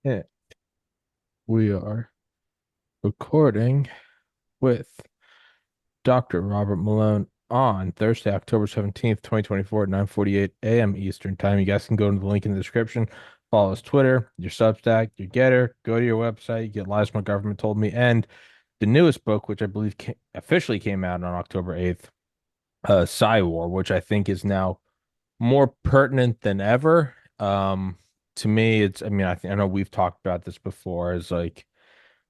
Yeah, we are recording with Dr. Robert Malone on Thursday, October 17th, 2024 at 9:48 a.m. Eastern Time. You guys can go to the link in the description. Follow us Twitter, your Substack, your Getter, go to your website, you get Lies My Government Told Me, and the newest book, which I believe officially came out on October 8th, Psy War, which I think is now more pertinent than ever. To me, I mean, I know we've talked about this before, as like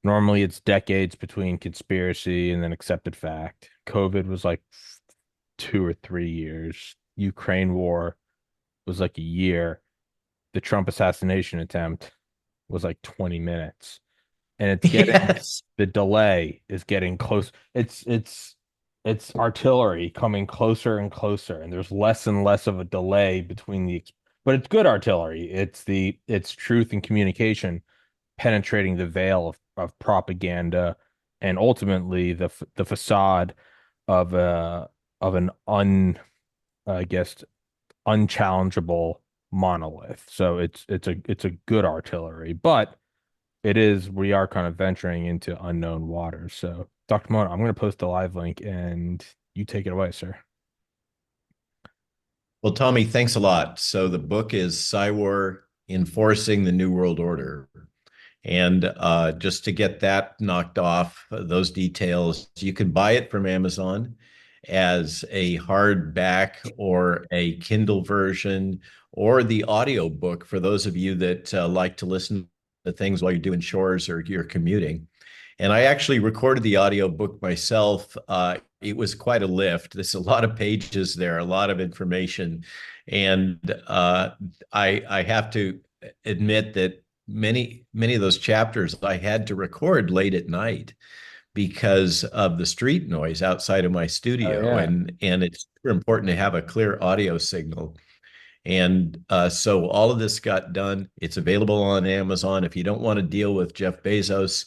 normally it's decades between conspiracy and then accepted fact. COVID was like 2 or 3 years. Ukraine war was like a year. The Trump assassination attempt was like 20 minutes. And it's getting Yes. the delay is getting close. It's artillery coming closer and closer, and there's less and less of a delay between but it's good artillery. It's truth and communication penetrating the veil of propaganda and ultimately the facade of an I guess unchallengeable monolith. So it's a good artillery, but we are kind of venturing into unknown waters. So Dr. Mona, I'm going to post a live link and you take it away, sir. Well, Tommy, thanks a lot. So the book is Psywar Enforcing the New World Order. And just to get that knocked off, those details, you can buy it from Amazon as a hardback or a Kindle version or the audio book for those of you that like to listen to things while you're doing chores or you're commuting. And I actually recorded the audio book myself. It was quite a lift. There's a lot of pages there, a lot of information. And I have to admit that many of those chapters I had to record late at night because of the street noise outside of my Oh studio, yeah. and it's super important to have a clear audio signal. And so all of this got done. It's available on Amazon. If you don't want to deal with Jeff Bezos,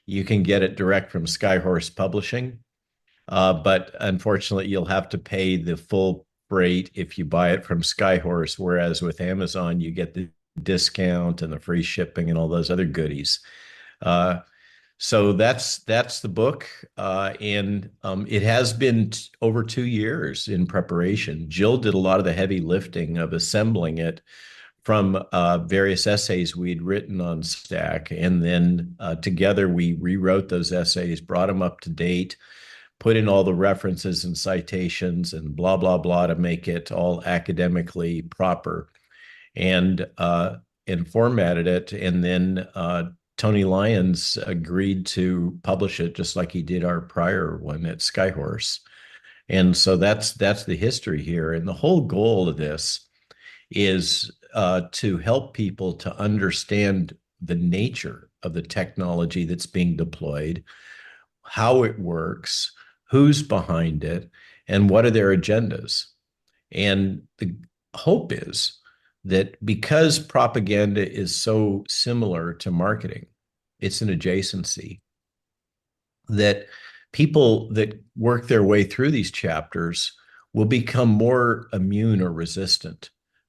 you can get it direct from Skyhorse Publishing. But unfortunately, you'll have to pay the full freight if you buy it from Skyhorse, whereas with Amazon, you get the discount and the free shipping and all those other goodies. Uh, so that's the book, and it has been over 2 years in preparation. Jill did a lot of the heavy lifting of assembling it from various essays we'd written on Stack, and then together we rewrote those essays, brought them up to date, put in all the references and citations, and blah blah blah to make it all academically proper, and formatted it, and then Tony Lyons agreed to publish it just like he did our prior one at Skyhorse. And so that's the history here. And the whole goal of this is to help people to understand the nature of the technology that's being deployed, how it works, who's behind it, and what are their agendas. And the hope is that because propaganda is so similar to marketing, it's an adjacency, that people that work their way through these chapters will become more immune or resistant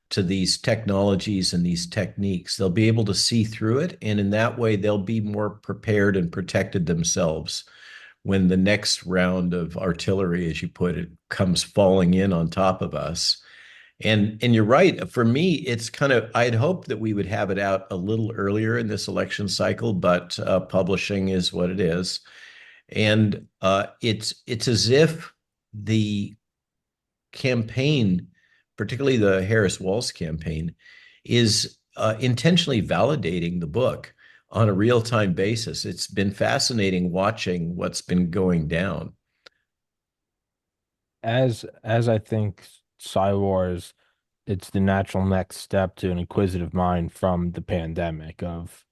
to these technologies and these techniques. They'll be able to see through it. And in that way, they'll be more prepared and protected themselves when the next round of artillery, as you put it, comes falling in on top of us. And you're right. For me, it's kind of I'd hoped that we would have it out a little earlier in this election cycle, but publishing is what it is. And it's as if the campaign, particularly the Harris Walz campaign, is intentionally validating the book on a real time basis. It's been fascinating watching what's been going down. As I think Psy Wars, it's the natural next step to an inquisitive mind from the pandemic of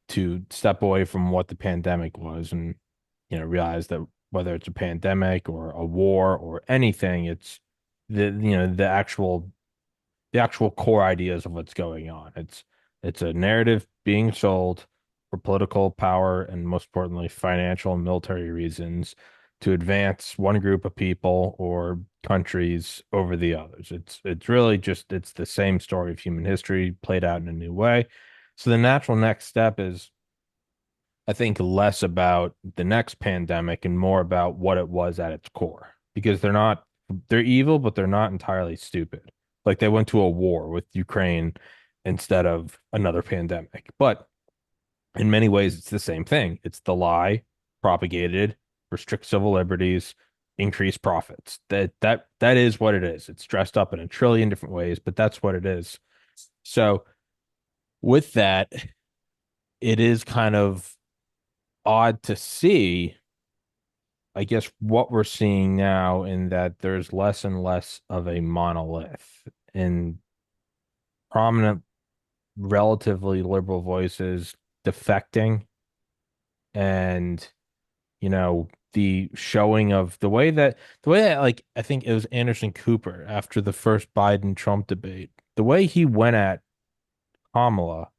to step away from what the pandemic was and realize that whether it's a pandemic or a war or anything, it's the actual core ideas of what's going on. It's a narrative being sold for political power and most importantly financial and military reasons to advance one group of people or countries over the others. It's really just it's the same story of human history played out in a new way. So the natural next step is, I think, less about the next pandemic and more about what it was at its core. Because they're evil, but they're not entirely stupid. Like they went to a war with Ukraine instead of another pandemic. But in many ways, it's the same thing. It's the lie propagated, restrict civil liberties, increase profits. That is what it is. It's dressed up in a trillion different ways, but that's what it is. So with that, it is kind of odd to see, I guess, what we're seeing now in that there's less and less of a monolith and prominent, relatively liberal voices defecting and the showing of the way that like I think it was Anderson Cooper after the first Biden Trump debate, the way he went at Kamala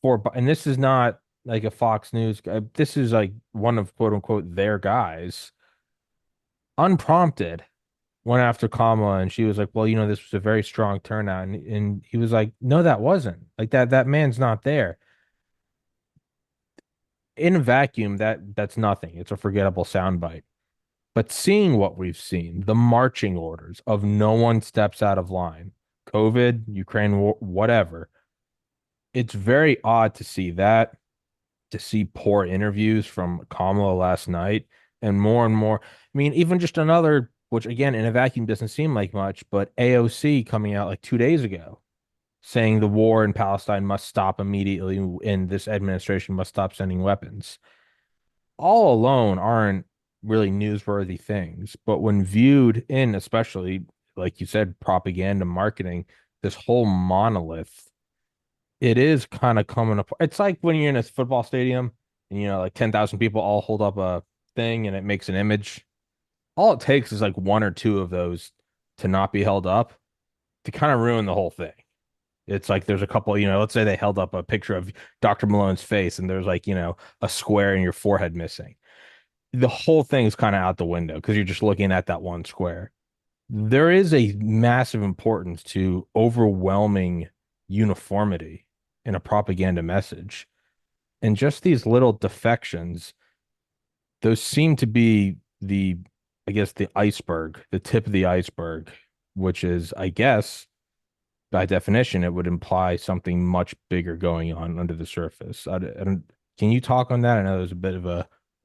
and this is not like a Fox News guy, this is like one of quote unquote their guys, unprompted went after Kamala, and she was like, well, this was a very strong turnout, and he was like, no, that wasn't like that man's not there. In a vacuum, that's nothing. It's a forgettable soundbite. But seeing what we've seen, the marching orders of no one steps out of line, COVID, Ukraine war, whatever, it's very odd to see that, to see poor interviews from Kamala last night, and more. I mean, even just another, which again, in a vacuum doesn't seem like much, but AOC coming out like 2 days ago saying the war in Palestine must stop immediately and this administration must stop sending weapons, all alone aren't really newsworthy things. But when viewed in, especially like you said, propaganda marketing, this whole monolith, it is kind of coming apart. It's like when you're in a football stadium and like 10,000 people all hold up a thing and it makes an image. All it takes is like one or two of those to not be held up to kind of ruin the whole thing. It's like there's a couple, let's say they held up a picture of Dr. Malone's face and there's like, a square in your forehead missing. The whole thing is kind of out the window because you're just looking at that one square. There is a massive importance to overwhelming uniformity in a propaganda message. And just these little defections, those seem to be I guess, the iceberg, the tip of the iceberg, which is, I guess, by definition, it would imply something much bigger going on under the surface. I don't, can you talk on that? I know there's a bit of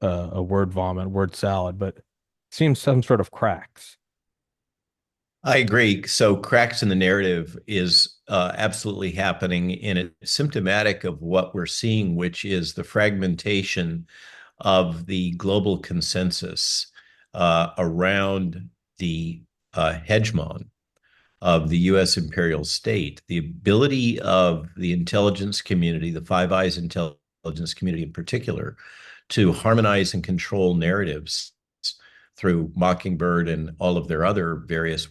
a word vomit, word salad, but it seems some sort of cracks. I agree. So cracks in the narrative is absolutely happening, and it's symptomatic of what we're seeing, which is the fragmentation of the global consensus around the hegemon of the U.S. imperial state. The ability of the intelligence community, the Five Eyes intelligence community in particular, to harmonize and control narratives through Mockingbird and all of their other various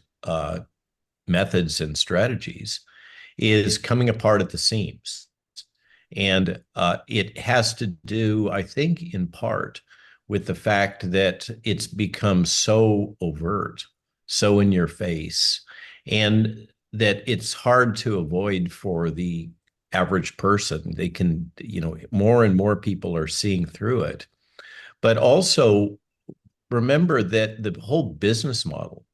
methods and strategies is coming apart at the seams. And it has to do, I think, in part with the fact that it's become so overt, so in your face, and that it's hard to avoid for the average person. They can, more and more people are seeing through it. But also remember that the whole business model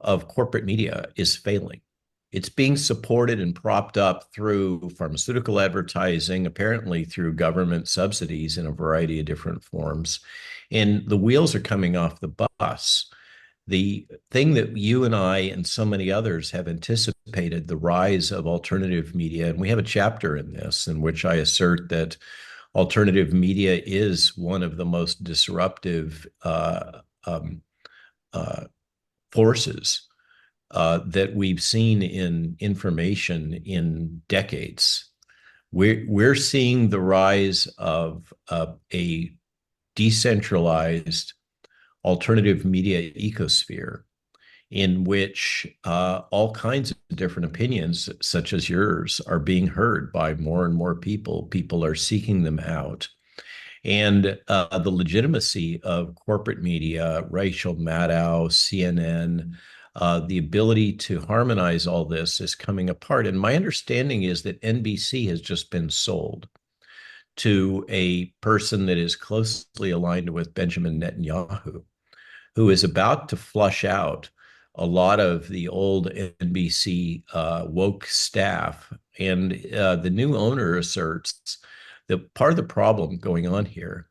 of corporate media is failing. It's being supported and propped up through pharmaceutical advertising, apparently through government subsidies in a variety of different forms. And the wheels are coming off the bus. The thing that you and I and so many others have anticipated, the rise of alternative media, and we have a chapter in this in which I assert that alternative media is one of the most disruptive forces that we've seen in information in decades. We're seeing the rise of a decentralized alternative media ecosphere in which all kinds of different opinions, such as yours, are being heard by more and more people. People are seeking them out. And the legitimacy of corporate media, Rachel Maddow, CNN, The ability to harmonize all this is coming apart. And my understanding is that NBC has just been sold to a person that is closely aligned with Benjamin Netanyahu, who is about to flush out a lot of the old NBC woke staff. And the new owner asserts that part of the problem going on here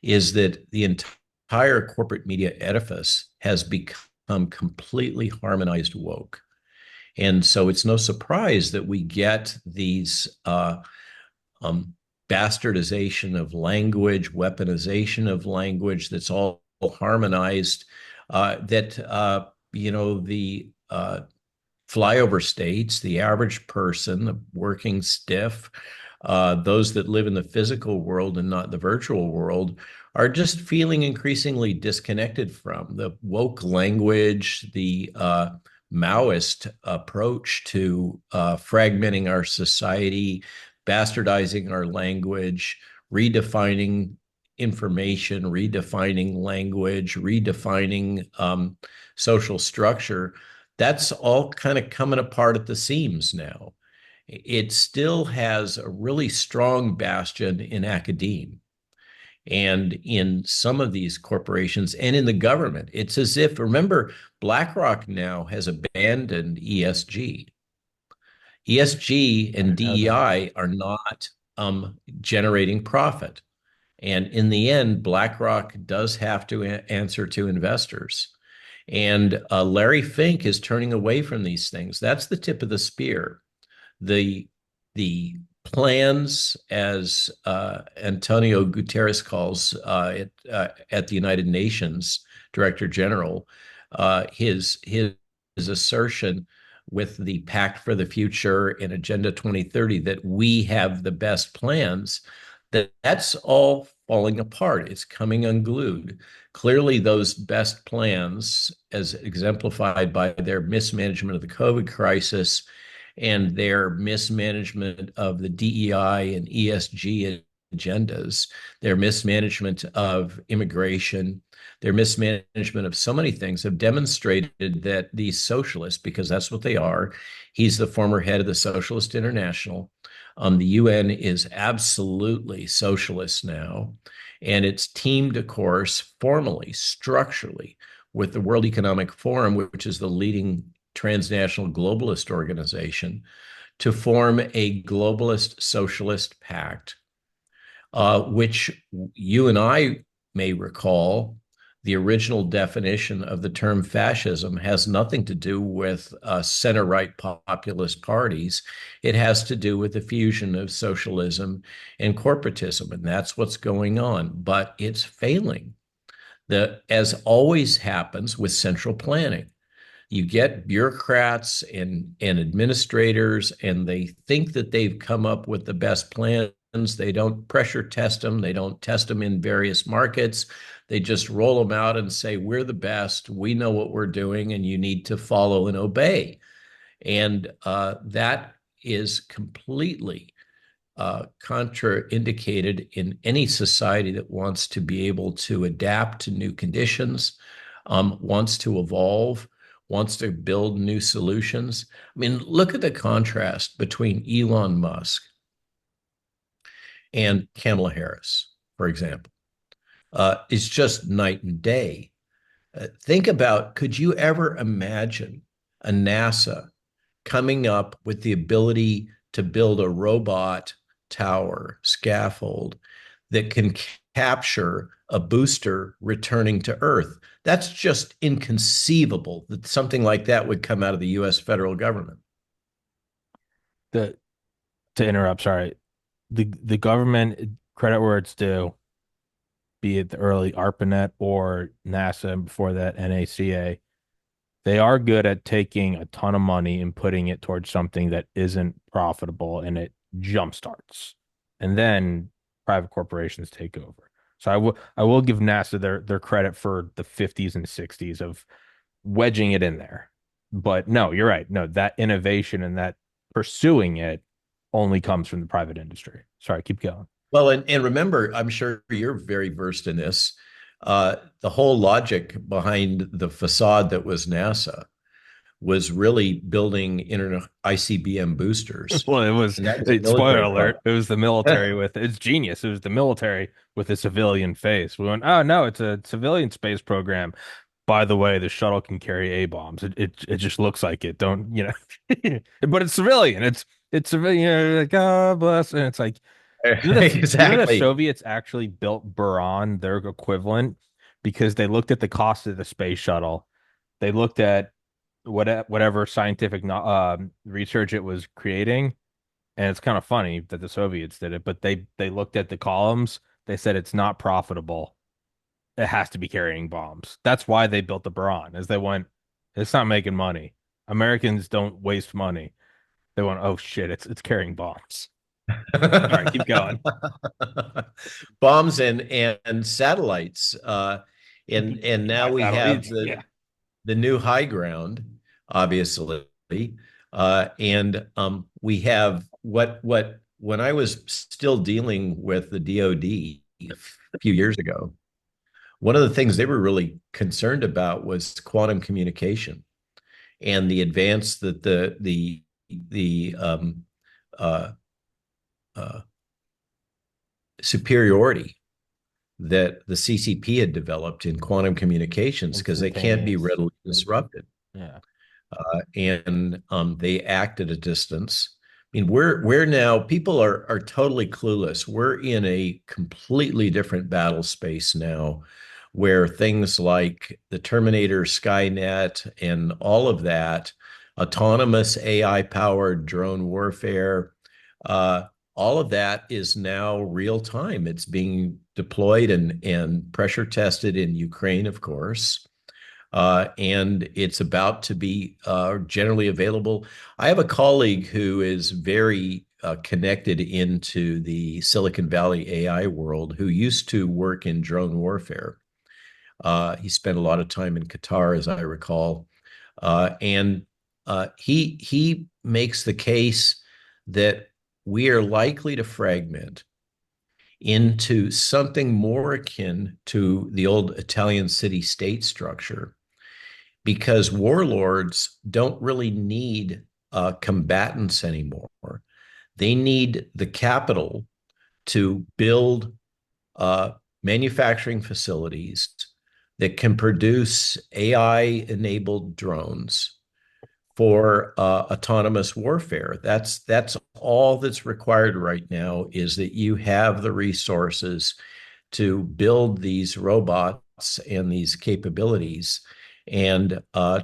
is that the entire corporate media edifice has become completely harmonized woke. And so it's no surprise that we get these um, bastardization of language, weaponization of language that's all harmonized. The flyover states, the average person, the working stiff, those that live in the physical world and not the virtual world, are just feeling increasingly disconnected from the woke language, the Maoist approach to fragmenting our society, bastardizing our language, redefining information, redefining language, redefining social structure. That's all kind of coming apart at the seams now. It still has a really strong bastion in academia and in some of these corporations and in the government. It's as if, remember, BlackRock now has abandoned ESG. ESG I and didn't know that. DEI are not generating profit. And in the end, BlackRock does have to answer to investors. And Larry Fink is turning away from these things. That's the tip of the spear. The plans, as Antonio Guterres calls it at the United Nations Director General, his assertion with the Pact for the Future and Agenda 2030 that we have the best plans, that's all falling apart. It's coming unglued. Clearly, those best plans, as exemplified by their mismanagement of the COVID crisis and their mismanagement of the DEI and ESG agendas, their mismanagement of immigration, their mismanagement of so many things, have demonstrated that these socialists, because that's what they are, he's the former head of the Socialist International. The UN is absolutely socialist now, and it's teamed, of course, formally, structurally, with the World Economic Forum, which is the leading transnational globalist organization, to form a globalist socialist pact, which you and I may recall. The original definition of the term fascism has nothing to do with center-right populist parties. It has to do with the fusion of socialism and corporatism, and that's what's going on. But it's failing. As always happens with central planning, you get bureaucrats and administrators, and they think that they've come up with the best plans. They don't pressure test them. They don't test them in various markets. They just roll them out and say, we're the best. We know what we're doing, and you need to follow and obey. And that is completely contraindicated in any society that wants to be able to adapt to new conditions, wants to evolve, wants to build new solutions. I mean, look at the contrast between Elon Musk and Kamala Harris, for example. It's just night and day. Think about, could you ever imagine a NASA coming up with the ability to build a robot tower scaffold that can capture a booster returning to Earth? That's just inconceivable that something like that would come out of the US federal government. The To interrupt, sorry. The government, credit where it's due, be it the early ARPANET or NASA and before that NACA, they are good at taking a ton of money and putting it towards something that isn't profitable and it jump starts. And then private corporations take over. So I will give NASA their credit for the 50s and 60s of wedging it in there. But no, you're right. No, that innovation and that pursuing it only comes from the private industry. Sorry, keep going. Well, and remember, I'm sure you're very versed in this. The whole logic behind the facade that was NASA was really building internet ICBM boosters, Well, it was, and that was a spoiler military alert, product. it was the military with, it's genius. It was the military with a civilian face. We went, oh no, it's a civilian space program. By the way, the shuttle can carry A bombs. It just looks like it. Don't, but it's civilian. It's civilian. Like, God bless. And it's like, the Exactly. Soviets actually built Buran, their equivalent, because they looked at the cost of the space shuttle. They looked at whatever scientific research it was creating, and it's kind of funny that the Soviets did it, but they looked at the columns. They said it's not profitable. It has to be carrying bombs. That's why they built the Buran, as they went, it's not making money. Americans don't waste money. They went, oh shit, it's carrying bombs. All right, keep going. Bombs and satellites, and now By we have satellites. the Yeah. the new high ground, obviously, and we have what when I was still dealing with the DoD a few years ago, one of the things they were really concerned about was quantum communication and the advance that the uh, uh, superiority that the CCP had developed in quantum communications because they can't be Instantaneous. readily disrupted. Yeah. And they act at a distance. I mean, we're now people are totally clueless. We're in a completely different battle space now, where things like the Terminator, Skynet, and all of that, autonomous AI powered drone warfare, uh, all of that is now real time. It's being deployed and pressure tested in Ukraine, of course, and it's about to be generally available. I have a colleague who is very connected into the Silicon Valley AI world who used to work in drone warfare. He spent a lot of time in Qatar, as I recall, and he makes the case that we are likely to fragment into something more akin to the old Italian city-state structure because warlords don't really need combatants anymore. They need the capital to build uh, manufacturing facilities that can produce AI-enabled drones for autonomous warfare. That's all that's required right now is that you have the resources to build these robots and these capabilities and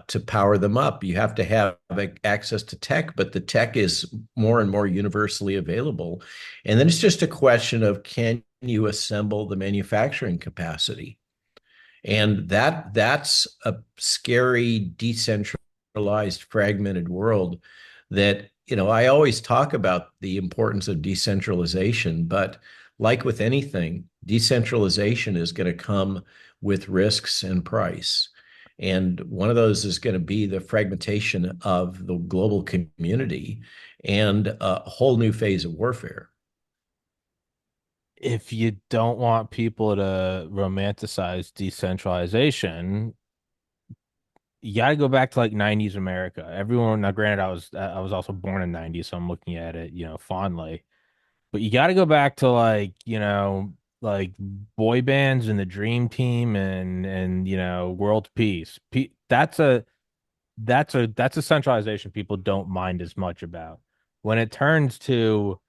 to power them up. You have to have access to tech, but the tech is more and more universally available. And then it's just a question of can you assemble the manufacturing capacity? And that's a scary, decentralized, fragmented world that, I always talk about the importance of decentralization, but like with anything, decentralization is going to come with risks and price. And one of those is going to be the fragmentation of the global community and a whole new phase of warfare. If you don't want people to romanticize decentralization, you got to go back to like 90s America. Everyone, now granted, I was also born in 90s, so I'm looking at it, fondly. But you got to go back to like, like boy bands and the Dream Team and World Peace. That's a centralization people don't mind as much about. When it turns to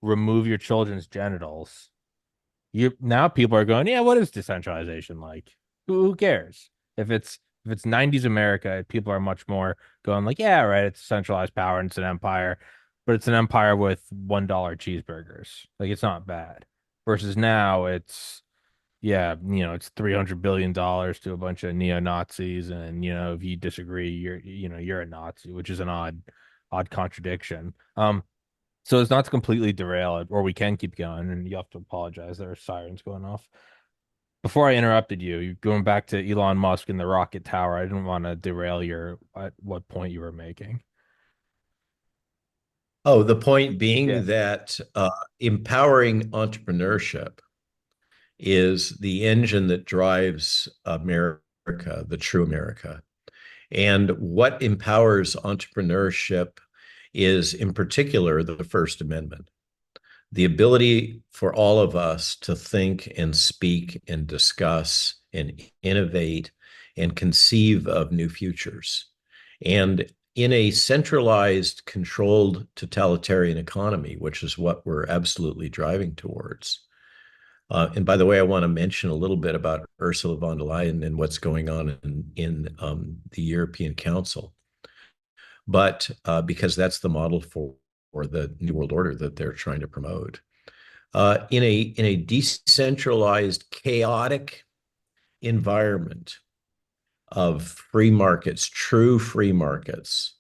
remove your children's genitals, you now people are going, yeah, what is decentralization like? Who cares? If it's 90s America, people are much more going like, yeah, right, it's centralized power and it's an empire, but it's an empire with $1 cheeseburgers. Like it's not bad. Versus now it's yeah, it's $300 billion to a bunch of neo-Nazis, and if you disagree, you're a Nazi, which is an odd contradiction. So it's not to completely derail it, or we can keep going, and you have to apologize. There are sirens going off. Before I interrupted you, you're going back to Elon Musk and the rocket tower. I didn't want to derail your at what point you were making. Oh, the point Yeah. being that empowering entrepreneurship is the engine that drives America, the true America. And what empowers entrepreneurship is, in particular, the First Amendment, the ability for all of us to think and speak and discuss and innovate and conceive of new futures. And in a centralized, controlled totalitarian economy, which is what we're absolutely driving towards. And by the way, I want to mention a little bit about Ursula von der Leyen and what's going on in the European Council. But because that's the model for the New World Order that they're trying to promote. In a decentralized, chaotic environment of free markets, true free markets,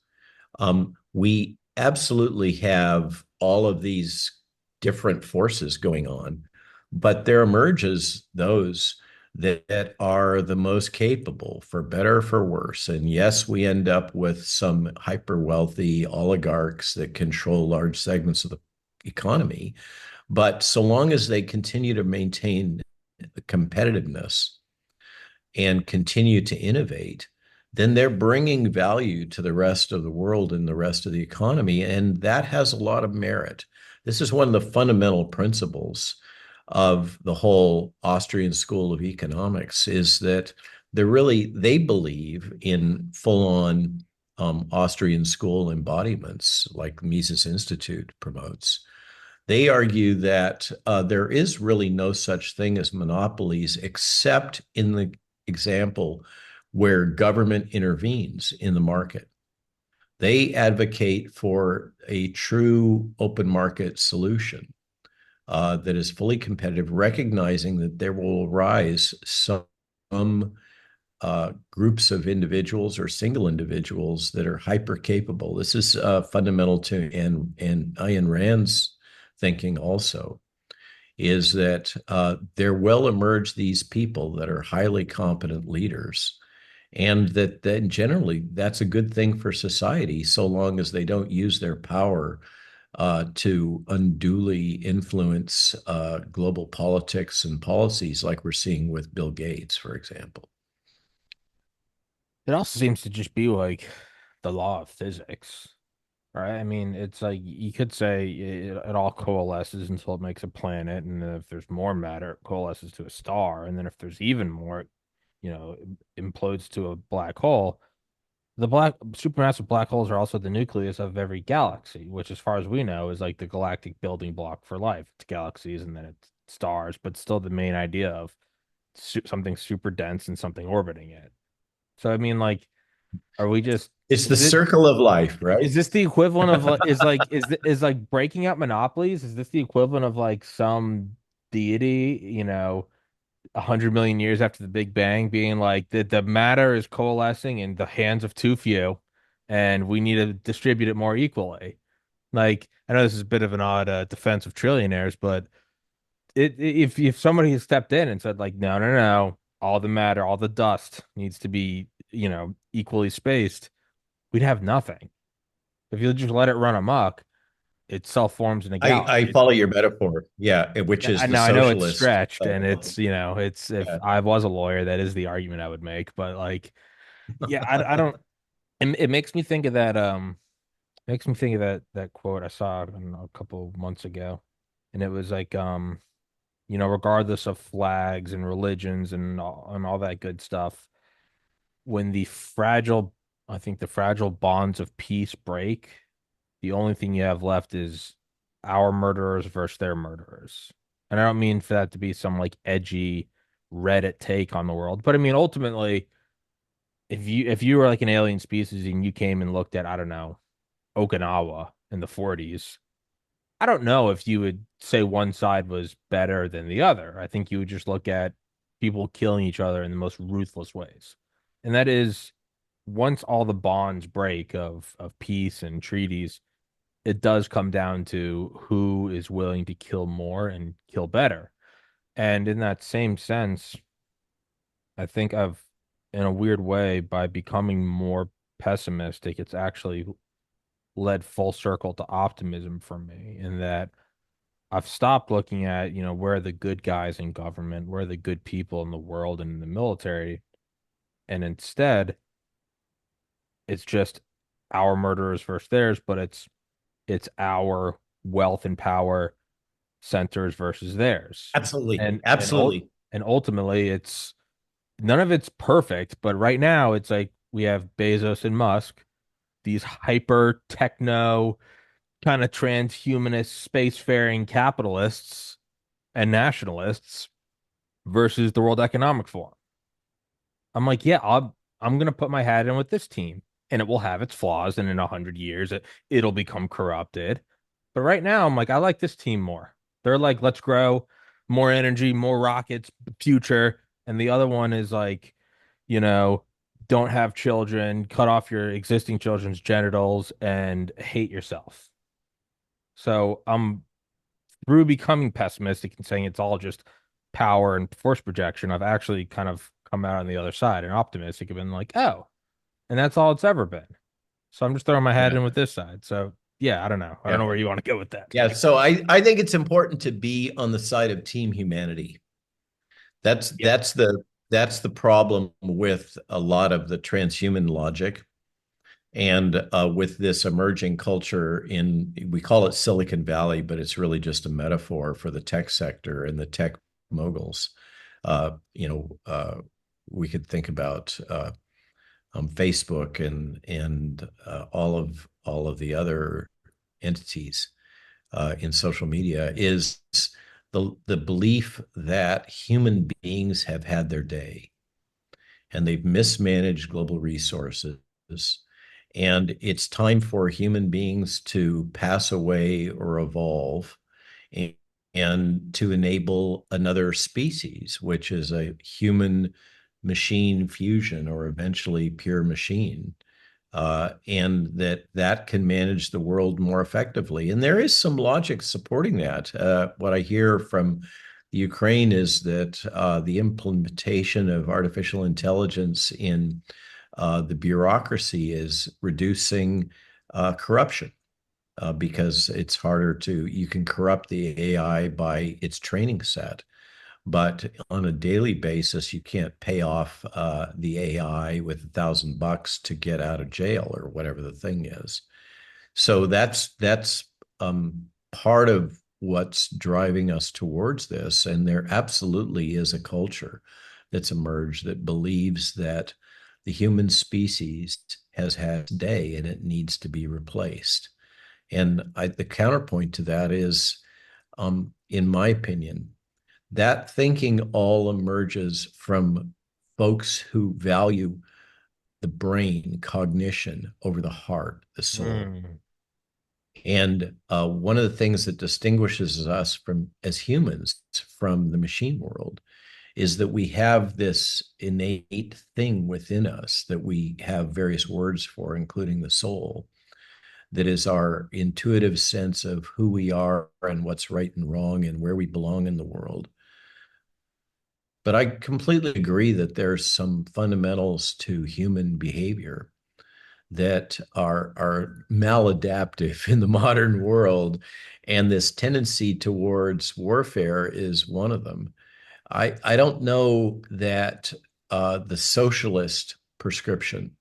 we absolutely have all of these different forces going on, but there emerges those that are the most capable, for better or for worse. And yes, we end up with some hyper wealthy oligarchs that control large segments of the economy. But so long as they continue to maintain the competitiveness and continue to innovate, then they're bringing value to the rest of the world and the rest of the economy. And that has a lot of merit. This is one of the fundamental principles of the whole Austrian school of economics, is that they believe in full-on Austrian school embodiments like Mises Institute promotes. They argue that there is really no such thing as monopolies, except in the example where government intervenes in the market. They advocate for a true open market solution that is fully competitive, recognizing that there will arise some groups of individuals or single individuals that are hyper capable. This is fundamental to and Ayn Rand's thinking also, is that there will emerge these people that are highly competent leaders, and that generally that's a good thing for society, so long as they don't use their power to unduly influence global politics and policies like we're seeing with Bill Gates, for example. It also seems to just be like the law of physics, right? I mean, it's like you could say it all coalesces until it makes a planet, and then if there's more matter, it coalesces to a star, and then if there's even more, it implodes to a black hole. The supermassive black holes are also the nucleus of every galaxy, which, as far as we know, is like the galactic building block for life. It's galaxies and then it's stars, but still the main idea of something super dense and something orbiting it. So, I mean, like, are we just, It's the is it, circle of life, right? is this the equivalent of is like breaking up monopolies? Is this the equivalent of like some deity, 100 million years after the Big Bang, being like the matter is coalescing in the hands of too few, and we need to distribute it more equally. Like, I know this is a bit of an odd defense of trillionaires, but if somebody had stepped in and said like, no, no, no, all the matter, all the dust needs to be, equally spaced, we'd have nothing. If you just let it run amok, it self-forms in a I galaxy. follow your metaphor. Yeah, which is I the know, I know it's socialist. stretched, and it's if Yeah. I was a lawyer, that is the argument I would make. But like, yeah, I don't. It makes me think of that. Makes me think of that quote I saw, I don't know, a couple of months ago, and it was like, regardless of flags and religions and all that good stuff, when I think the fragile bonds of peace break, the only thing you have left is our murderers versus their murderers. And I don't mean for that to be some like edgy Reddit take on the world, but I mean ultimately, if you were like an alien species and you came and looked at, I don't know, Okinawa in the 40s, I don't know if you would say one side was better than the other. I think you would just look at people killing each other in the most ruthless ways. And that is, once all the bonds break of peace and treaties, it does come down to who is willing to kill more and kill better. And in that same sense, I think in a weird way, by becoming more pessimistic, it's actually led full circle to optimism for me, in that I've stopped looking at, where are the good guys in government, where are the good people in the world and in the military, and instead it's just our murderers versus theirs, but it's our wealth and power centers versus theirs. Absolutely. And and ult Absolutely. and ultimately it's none of it's perfect, but right now it's like we have Bezos and Musk, these hyper techno kind of transhumanist spacefaring capitalists and nationalists versus the World Economic Forum. I'm like, yeah, I'm gonna put my hat in with this team, and it will have its flaws, and in 100 years, it'll become corrupted. But right now, I'm like, I like this team more. They're like, let's grow more energy, more rockets, future, and the other one is like, you know, don't have children, cut off your existing children's genitals, and hate yourself. So I'm through becoming pessimistic and saying it's all just power and force projection. I've actually kind of come out on the other side and optimistic and been like, oh, and that's all it's ever been. So I'm just throwing my hat Yeah. in with this side. So yeah, I don't know. I don't Yeah. know where you want to go with that. Yeah. So I think it's important to be on the side of team humanity. That's Yep. that's the that's the problem with a lot of the transhuman logic and with this emerging culture in we call it Silicon Valley, but it's really just a metaphor for the tech sector and the tech moguls. Uh, you know, we could think about Facebook and all of the other entities in social media is the belief that human beings have had their day and they've mismanaged global resources. And it's time for human beings to pass away or evolve and, and to enable another species, which is a human machine fusion or eventually pure machine. And that can manage the world more effectively. And there is some logic supporting that. What I hear from Ukraine is that the implementation of artificial intelligence in the bureaucracy is reducing corruption because it's harder you can corrupt the AI by its training set. But on a daily basis, you can't pay off the AI with $1,000 to get out of jail or whatever the thing is. So that's part of what's driving us towards this. And there absolutely is a culture that's emerged that believes that the human species has had its day and it needs to be replaced. And the counterpoint to that is, in my opinion, that thinking all emerges from folks who value the brain, cognition over the heart, the soul. Mm. And one of the things that distinguishes us from as humans from the machine world is that we have this innate thing within us that we have various words for, including the soul, that is our intuitive sense of who we are and what's right and wrong and where we belong in the world. But I completely agree that there's some fundamentals to human behavior that are maladaptive in the modern world, and this tendency towards warfare is one of them. I don't know that the socialist prescription,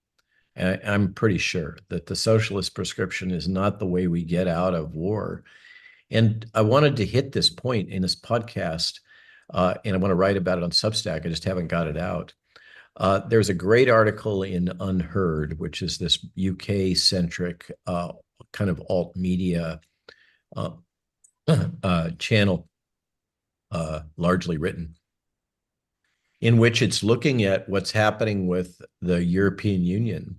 and I'm pretty sure that the socialist prescription is not the way we get out of war. And I wanted to hit this point in this podcast, and I want to write about it on Substack. I just haven't got it out. There's a great article in Unheard, which is this UK-centric kind of alt media uh, channel, largely written, in which it's looking at what's happening with the European Union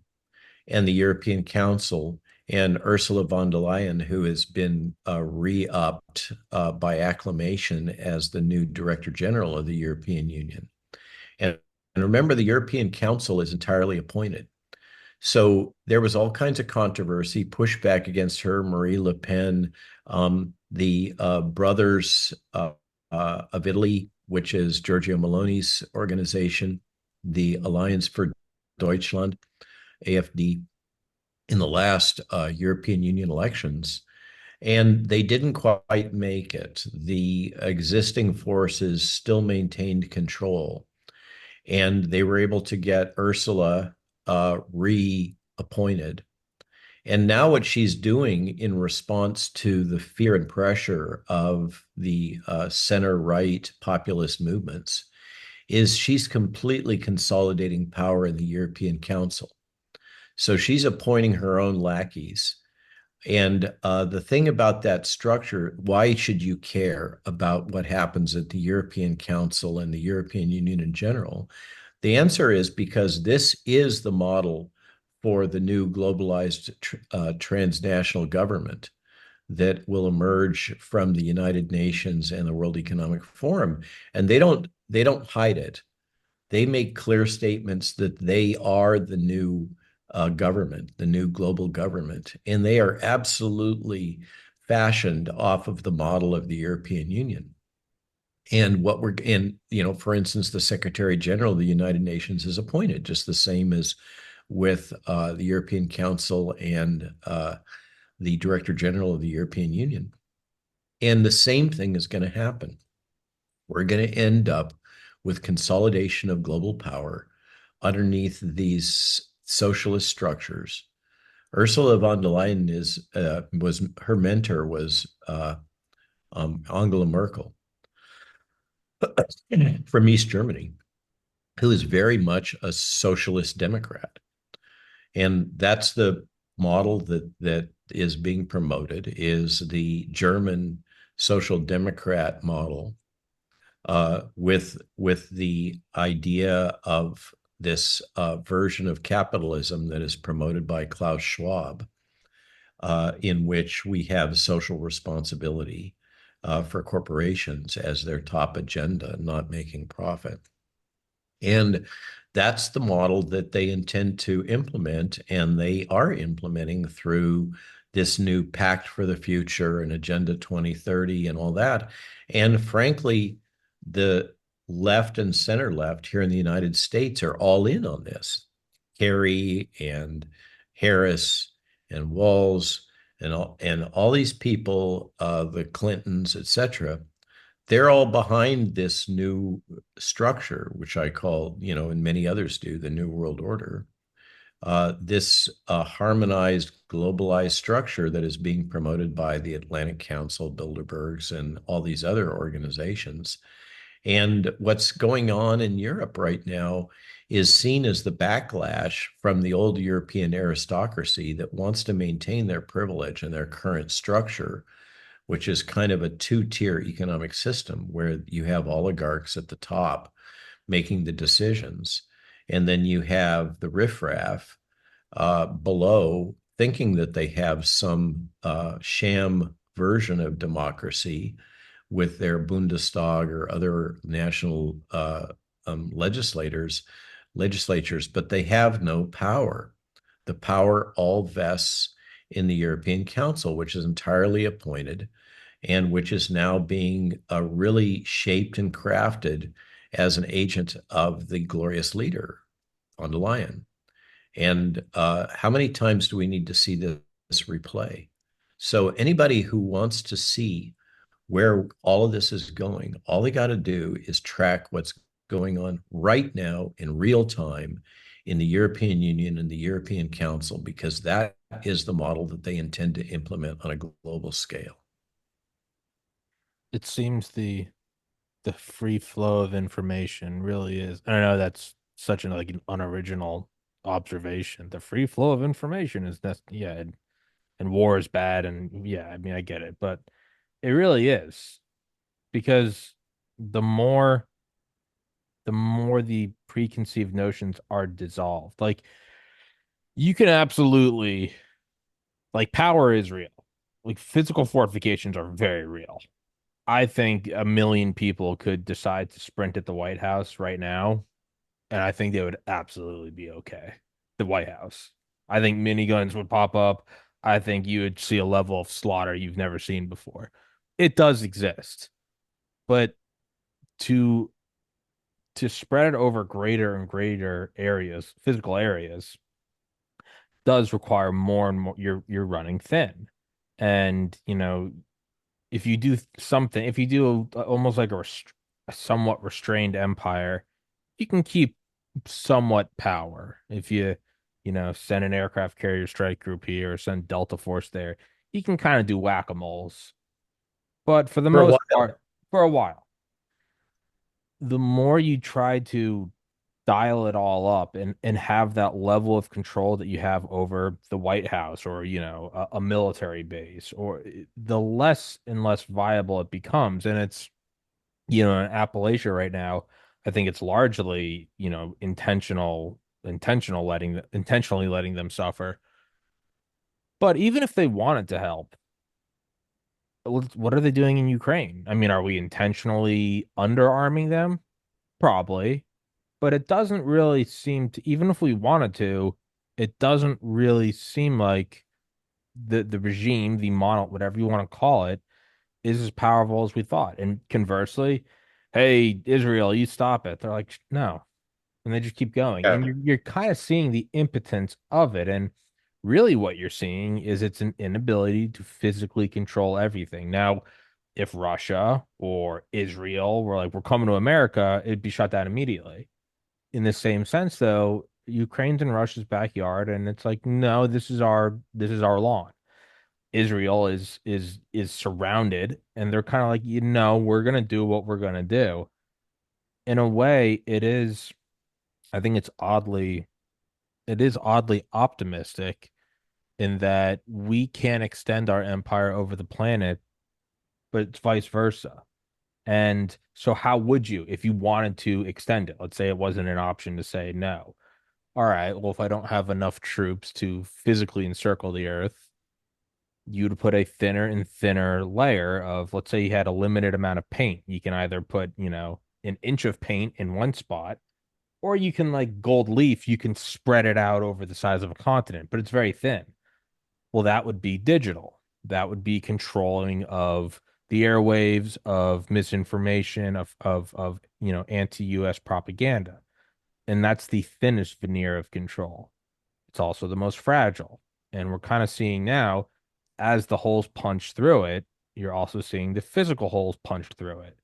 and the European Council and Ursula von der Leyen, who has been re-upped by acclamation as the new Director General of the European Union. And remember, the European Council is entirely appointed. So there was all kinds of controversy, pushback against her, Marie Le Pen, the Brothers of Italy, which is Giorgio Meloni's organization, the Alliance for Deutschland, AFD, in the last European Union elections. And they didn't quite make it. The existing forces still maintained control. And they were able to get Ursula appointed. And now, what she's doing in response to the fear and pressure of the center right populist movements is she's completely consolidating power in the European Council. So she's appointing her own lackeys. And the thing about that structure, why should you care about what happens at the European Council and the European Union in general? The answer is because this is the model for the new globalized transnational government that will emerge from the United Nations and the World Economic Forum. And they don't hide it. They make clear statements that they are the new government, the new global government, and they are absolutely fashioned off of the model of the European Union. And what we're in, for instance, the Secretary General of the United Nations is appointed, just the same as with the European Council and the Director General of the European Union. And the same thing is going to happen. We're going to end up with consolidation of global power underneath these socialist structures. Ursula von der Leyen was her mentor was Angela Merkel from East Germany, who is very much a socialist Democrat, and that's the model that is being promoted is the German social democrat model with the idea of this version of capitalism that is promoted by Klaus Schwab, in which we have social responsibility for corporations as their top agenda, not making profit. And that's the model that they intend to implement, and they are implementing through this new Pact for the Future and Agenda 2030 and all that. And frankly, the left and center left here in the United States are all in on this. Kerry and Harris and Walz and all these people, the Clintons, et cetera, they're all behind this new structure, which I call, and many others do, the New World Order. This harmonized, globalized structure that is being promoted by the Atlantic Council, Bilderbergs, and all these other organizations. And what's going on in Europe right now is seen as the backlash from the old European aristocracy that wants to maintain their privilege and their current structure, which is kind of a two-tier economic system where you have oligarchs at the top making the decisions, and then you have the riffraff below thinking that they have some sham version of democracy with their Bundestag or other national legislatures, but they have no power. The power all vests in the European Council, which is entirely appointed and which is now being really shaped and crafted as an agent of the glorious leader, von der Leyen. And how many times do we need to see this replay? So anybody who wants to see where all of this is going, all they got to do is track what's going on right now in real time in the European Union and the European Council, because that is the model that they intend to implement on a global scale. It seems the free flow of information really is. I don't know, that's such an like an unoriginal observation. The free flow of information is that yeah, and war is bad, and yeah, I mean I get it, but it really is because the more the preconceived notions are dissolved. Like you can absolutely like power is real. Like physical fortifications are very real. I think a million people could decide to sprint at the White House right now, and I think they would absolutely be okay. The White House. I think miniguns would pop up. I think you would see a level of slaughter you've never seen before. It does exist, but to spread it over greater and greater areas, physical areas, does require more and more. You're running thin, and if you do something, if you do almost like a somewhat restrained empire, you can keep somewhat power. If send an aircraft carrier strike group here or send Delta Force there. You can kind of do whack-a-moles. But for the For a most while. part, for a while, the more you try to dial it all up and have that level of control that you have over the White House or, a military base, or the less and less viable it becomes. And it's, in Appalachia right now, I think it's largely, intentionally letting them suffer. But even if they wanted to help, what are they doing in Ukraine? I mean, are we intentionally underarming them? Probably, but it doesn't really seem to, even if we wanted to, it doesn't really seem like the regime, the mono, whatever you want to call it, is as powerful as we thought. And conversely, hey, Israel, you stop it. They're like, no. And they just keep going. And Yeah. you're kind of seeing the impotence of it. And really what you're seeing is it's an inability to physically control everything. Now, if Russia or Israel were like, we're coming to America, it'd be shut down immediately. In the same sense, though, Ukraine's in Russia's backyard, and it's like, no, this is our lawn. Israel is surrounded, and they're kind of like, we're gonna do what we're gonna do. In a way, I think it is oddly optimistic in that we can extend our empire over the planet, but it's vice versa. And so how would you, if you wanted to extend it? Let's say it wasn't an option to say no. All right, well, if I don't have enough troops to physically encircle the earth, you'd put a thinner and thinner layer of, let's say you had a limited amount of paint. You can either put, an inch of paint in one spot, or you can, like gold leaf, you can spread it out over the size of a continent, but it's very thin. Well, that would be digital. That would be controlling of the airwaves, of misinformation, of anti-US propaganda. And that's the thinnest veneer of control. It's also the most fragile. And we're kind of seeing now, as the holes punch through it, you're also seeing the physical holes punched through it.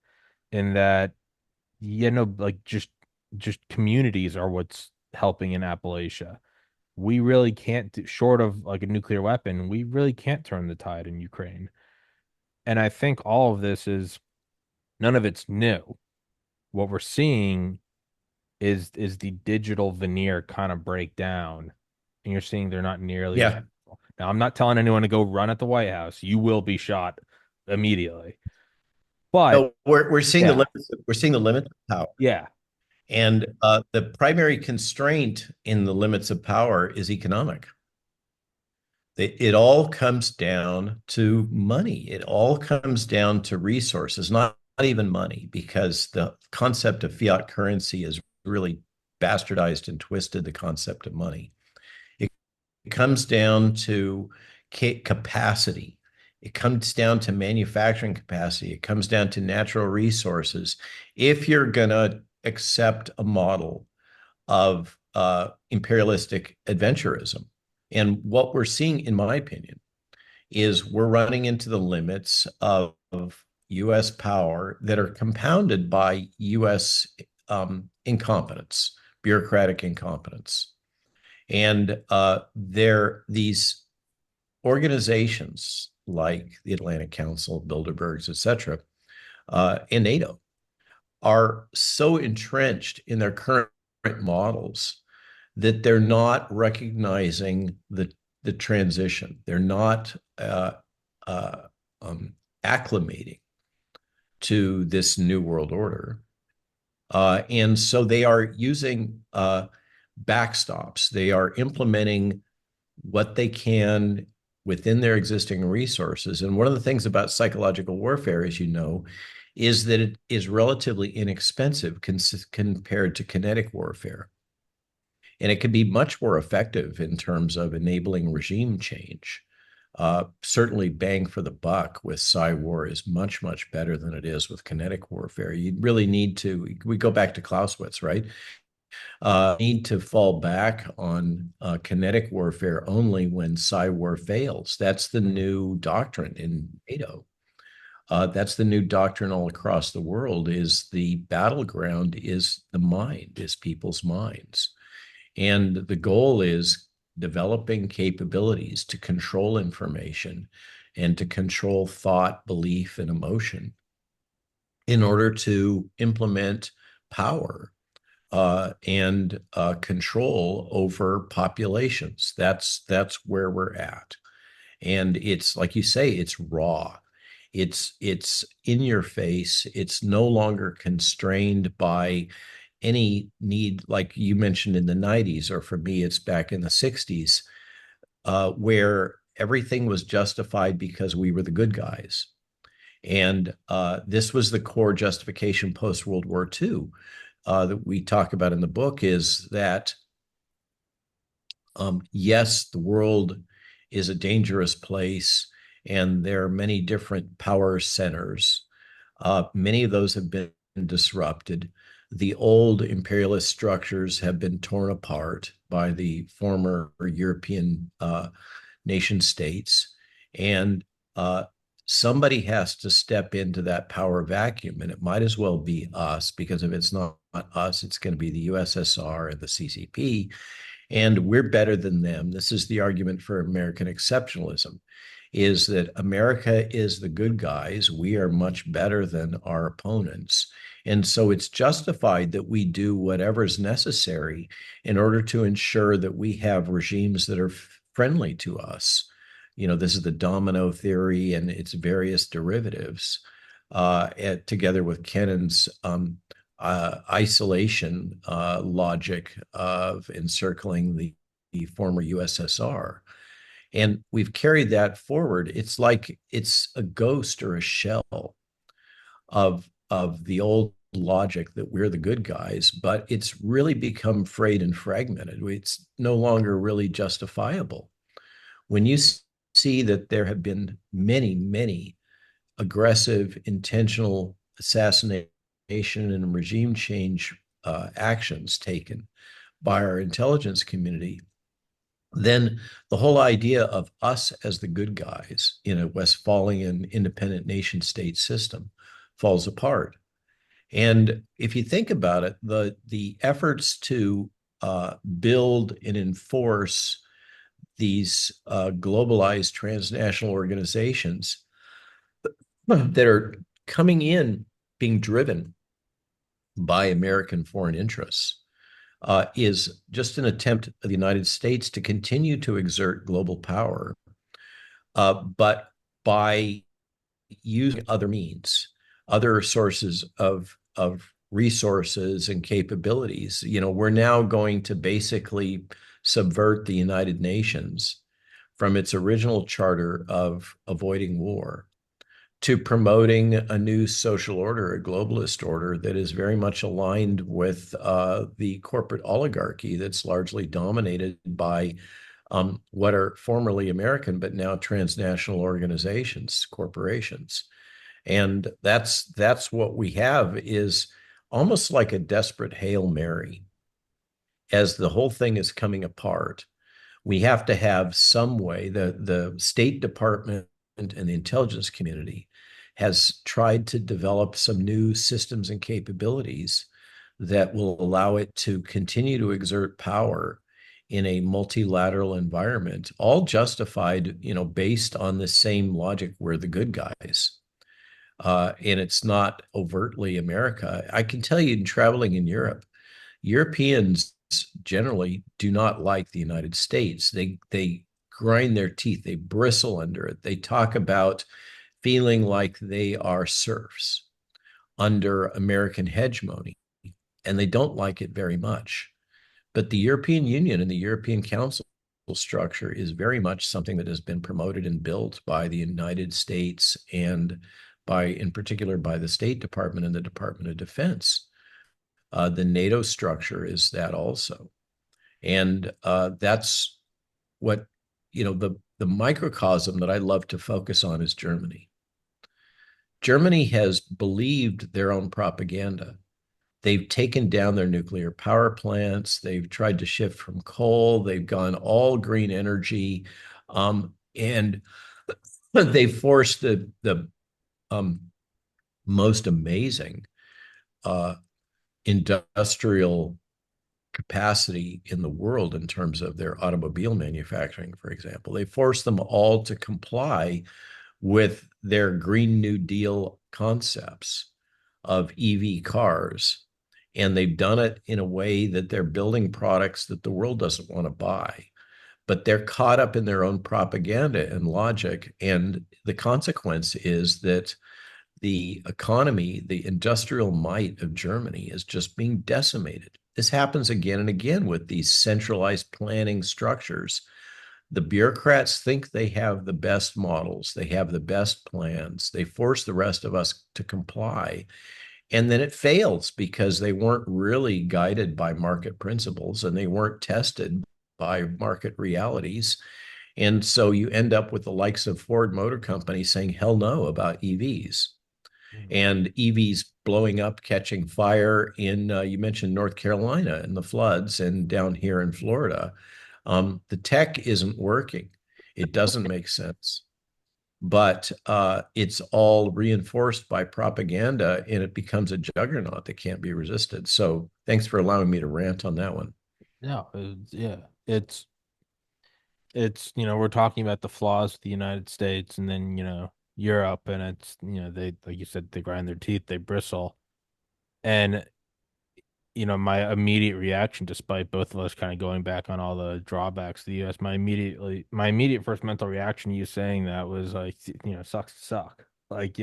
In that, like just communities are what's helping in Appalachia. We really can't do, short of like a nuclear weapon, we really can't turn the tide in Ukraine. And I think all of this is none of it's new. What we're seeing is the digital veneer kind of break down, and you're seeing they're not nearly as Yeah. powerful. Now, I'm not telling anyone to go run at the White House. You will be shot immediately. But No, we're seeing the yeah, limits. We're seeing the limits of power, yeah, and the primary constraint in the limits of power is economic. It all comes down to money. It all comes down to resources, not even money, because the concept of fiat currency is really bastardized and twisted the concept of money. It comes down to capacity. It comes down to manufacturing capacity. It comes down to natural resources. If you're going to accept a model of imperialistic adventurism, and what we're seeing, in my opinion, is we're running into the limits of U.S. power that are compounded by U.S. Incompetence, bureaucratic incompetence. And these organizations like the Atlantic Council, Bilderbergs, et cetera, and NATO are so entrenched in their current models that they're not recognizing the transition. They're not uh, acclimating to this new world order. And so they are using backstops. They are implementing what they can within their existing resources. And one of the things about psychological warfare, as you know, is that it is relatively inexpensive compared to kinetic warfare. And it can be much more effective in terms of enabling regime change. Certainly, bang for the buck with Psy war is much, much better than it is with kinetic warfare. You really need to, we go back to Clausewitz, right? Need to fall back on kinetic warfare only when Psy war fails. That's the new doctrine in NATO. That's the new doctrine all across the world is the battleground is the mind, is people's minds. And the goal is developing capabilities to control information and to control thought, belief, and emotion in order to implement power and control over populations. That's where we're at, and it's like you say, it's raw. It's in your face. It's no longer constrained by any need, like you mentioned in the 90s, or for me, it's back in the 60s, where everything was justified because we were the good guys. And this was the core justification post World War II that we talk about in the book, is that, yes, the world is a dangerous place and there are many different power centers. Many of those have been disrupted. The old imperialist structures have been torn apart by the former European nation states. And somebody has to step into that power vacuum. And it might as well be us, because if it's not us, it's going to be the USSR and the CCP. And we're better than them. This is the argument for American exceptionalism, is that America is the good guys. We are much better than our opponents. And so it's justified that we do whatever is necessary in order to ensure that we have regimes that are friendly to us. This is the domino theory and its various derivatives, together with Kennan's isolation logic of encircling the former USSR. And we've carried that forward. It's like it's a ghost or a shell of the old logic that we're the good guys, but it's really become frayed and fragmented. It's no longer really justifiable. When you see that there have been many, many aggressive, intentional assassination and regime change actions taken by our intelligence community, then the whole idea of us as the good guys in a Westphalian independent nation state system falls apart. And if you think about it, the efforts to build and enforce these globalized transnational organizations that are coming in, being driven by American foreign interests, is just an attempt of the United States to continue to exert global power, but by using other means, other sources of resources and capabilities. We're now going to basically subvert the United Nations from its original charter of avoiding war to promoting a new social order, a globalist order that is very much aligned with the corporate oligarchy that's largely dominated by what are formerly American but now transnational organizations, corporations. And that's what we have, is almost like a desperate Hail Mary. As the whole thing is coming apart, we have to have some way. The State Department and the intelligence community has tried to develop some new systems and capabilities that will allow it to continue to exert power in a multilateral environment, all justified, based on the same logic. We're the good guys. And it's not overtly America. I can tell you, in traveling in Europe, Europeans generally do not like the United States. They grind their teeth, they bristle under it. They talk about feeling like they are serfs under American hegemony, and they don't like it very much. But the European Union and the European Council structure is very much something that has been promoted and built by the United States, and in particular, by the State Department and the Department of Defense. The NATO structure is that also. And that's what, the microcosm that I love to focus on is Germany. Germany has believed their own propaganda. They've taken down their nuclear power plants. They've tried to shift from coal. They've gone all green energy. And they forced the most amazing industrial capacity in the world in terms of their automobile manufacturing, for example. They forced them all to comply with their Green New Deal concepts of EV cars. And they've done it in a way that they're building products that the world doesn't want to buy. But they're caught up in their own propaganda and logic. And the consequence is that the economy, the industrial might of Germany is just being decimated. This happens again and again with these centralized planning structures. The bureaucrats think they have the best models, they have the best plans, they force the rest of us to comply. And then it fails because they weren't really guided by market principles and they weren't tested by market realities. And so you end up with the likes of Ford Motor Company saying hell no about EVs, Mm. and EVs blowing up, catching fire in, you mentioned North Carolina and the floods, and down here in Florida. The tech isn't working. It doesn't make sense, but it's all reinforced by propaganda and it becomes a juggernaut that can't be resisted. So thanks for allowing me to rant on that one. No, yeah, we're talking about the flaws of the United States and then, Europe, and it's, they, like you said, they grind their teeth, they bristle. And, my immediate reaction, despite both of us kind of going back on all the drawbacks of the US, my immediate first mental reaction to you saying that was like, sucks to suck. Like,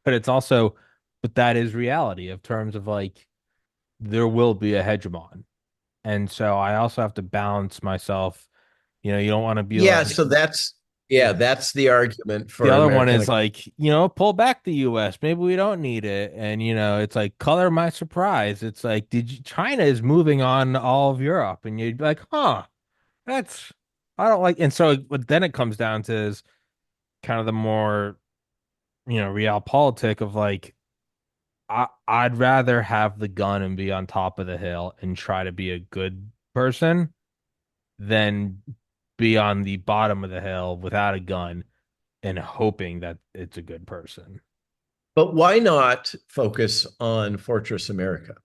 but it's also, but that is reality of terms of like, there will be a hegemon. And so I also have to balance myself. You don't want to be Yeah, like, so that's yeah, yeah. that's the argument The for other one American. is like, pull back the US. Maybe we don't need it. And, it's like, color my surprise. It's like, China is moving on all of Europe. And you'd be like, huh, that's, I don't like. And so, but then it comes down to is kind of the more, realpolitik of like, I'd rather have the gun and be on top of the hill and try to be a good person than be on the bottom of the hill without a gun and hoping that it's a good person. But why not focus on Fortress America?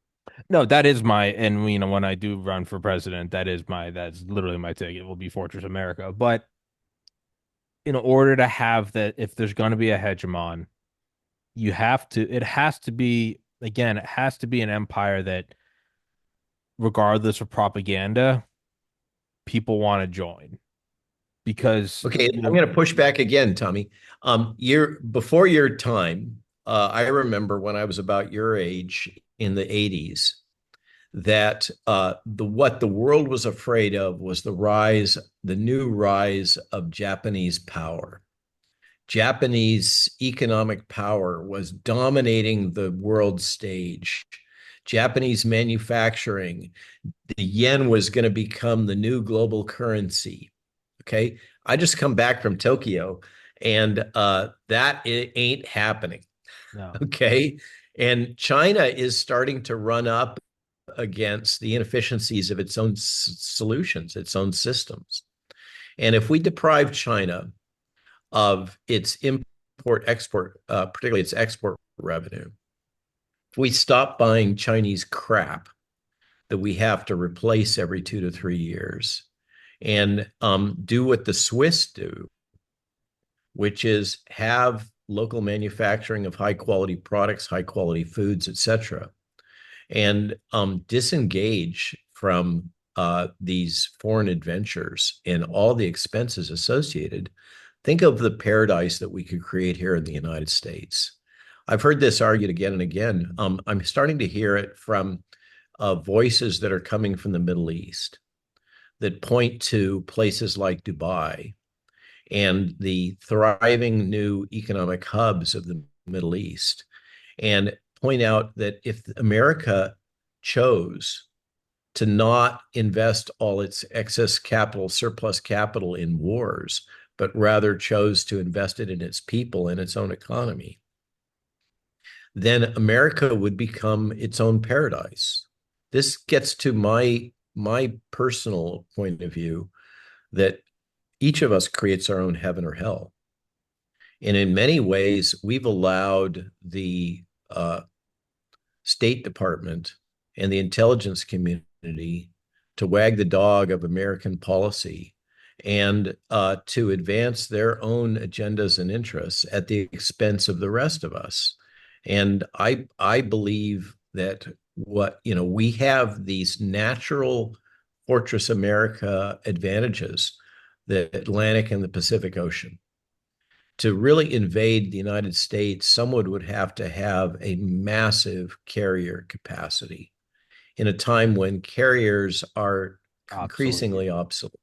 No, that is my, and when I do run for president, that's literally my ticket will be Fortress America. But in order to have that, if there's going to be a hegemon, it has to be, again, it has to be an empire that, regardless of propaganda, people want to join because, Okay, I'm going to push back again, Tommy. Year before your time, I remember when I was about your age in the 80s that the what the world was afraid of was the new rise of Japanese power. Japanese economic power was dominating the world stage. Japanese manufacturing, the yen was going to become the new global currency. Okay. I just come back from Tokyo and that it ain't happening. no, Okay. And China is starting to run up against the inefficiencies of its own solutions, its own systems. And if we deprive China of its import export, particularly its export revenue, if we stop buying Chinese crap that we have to replace every 2 to 3 years and do what the Swiss do, which is have local manufacturing of high quality products, high quality foods, etc., and disengage from these foreign adventures and all the expenses associated. Think of the paradise that we could create here in the United States. I've heard this argued again and again. I'm starting to hear it from voices that are coming from the Middle East that point to places like Dubai and the thriving new economic hubs of the Middle East, and point out that if America chose to not invest all its excess capital, surplus capital in wars, but rather chose to invest it in its people and its own economy, then America would become its own paradise. This gets to my personal point of view that each of us creates our own heaven or hell. And in many ways, we've allowed the State Department and the intelligence community to wag the dog of American policy and to advance their own agendas and interests at the expense of the rest of us. And I believe that we have these natural Fortress America advantages, the Atlantic and the Pacific Ocean. To really invade the United States, someone would have to have a massive carrier capacity in a time when carriers are Obsolete. increasingly obsolete.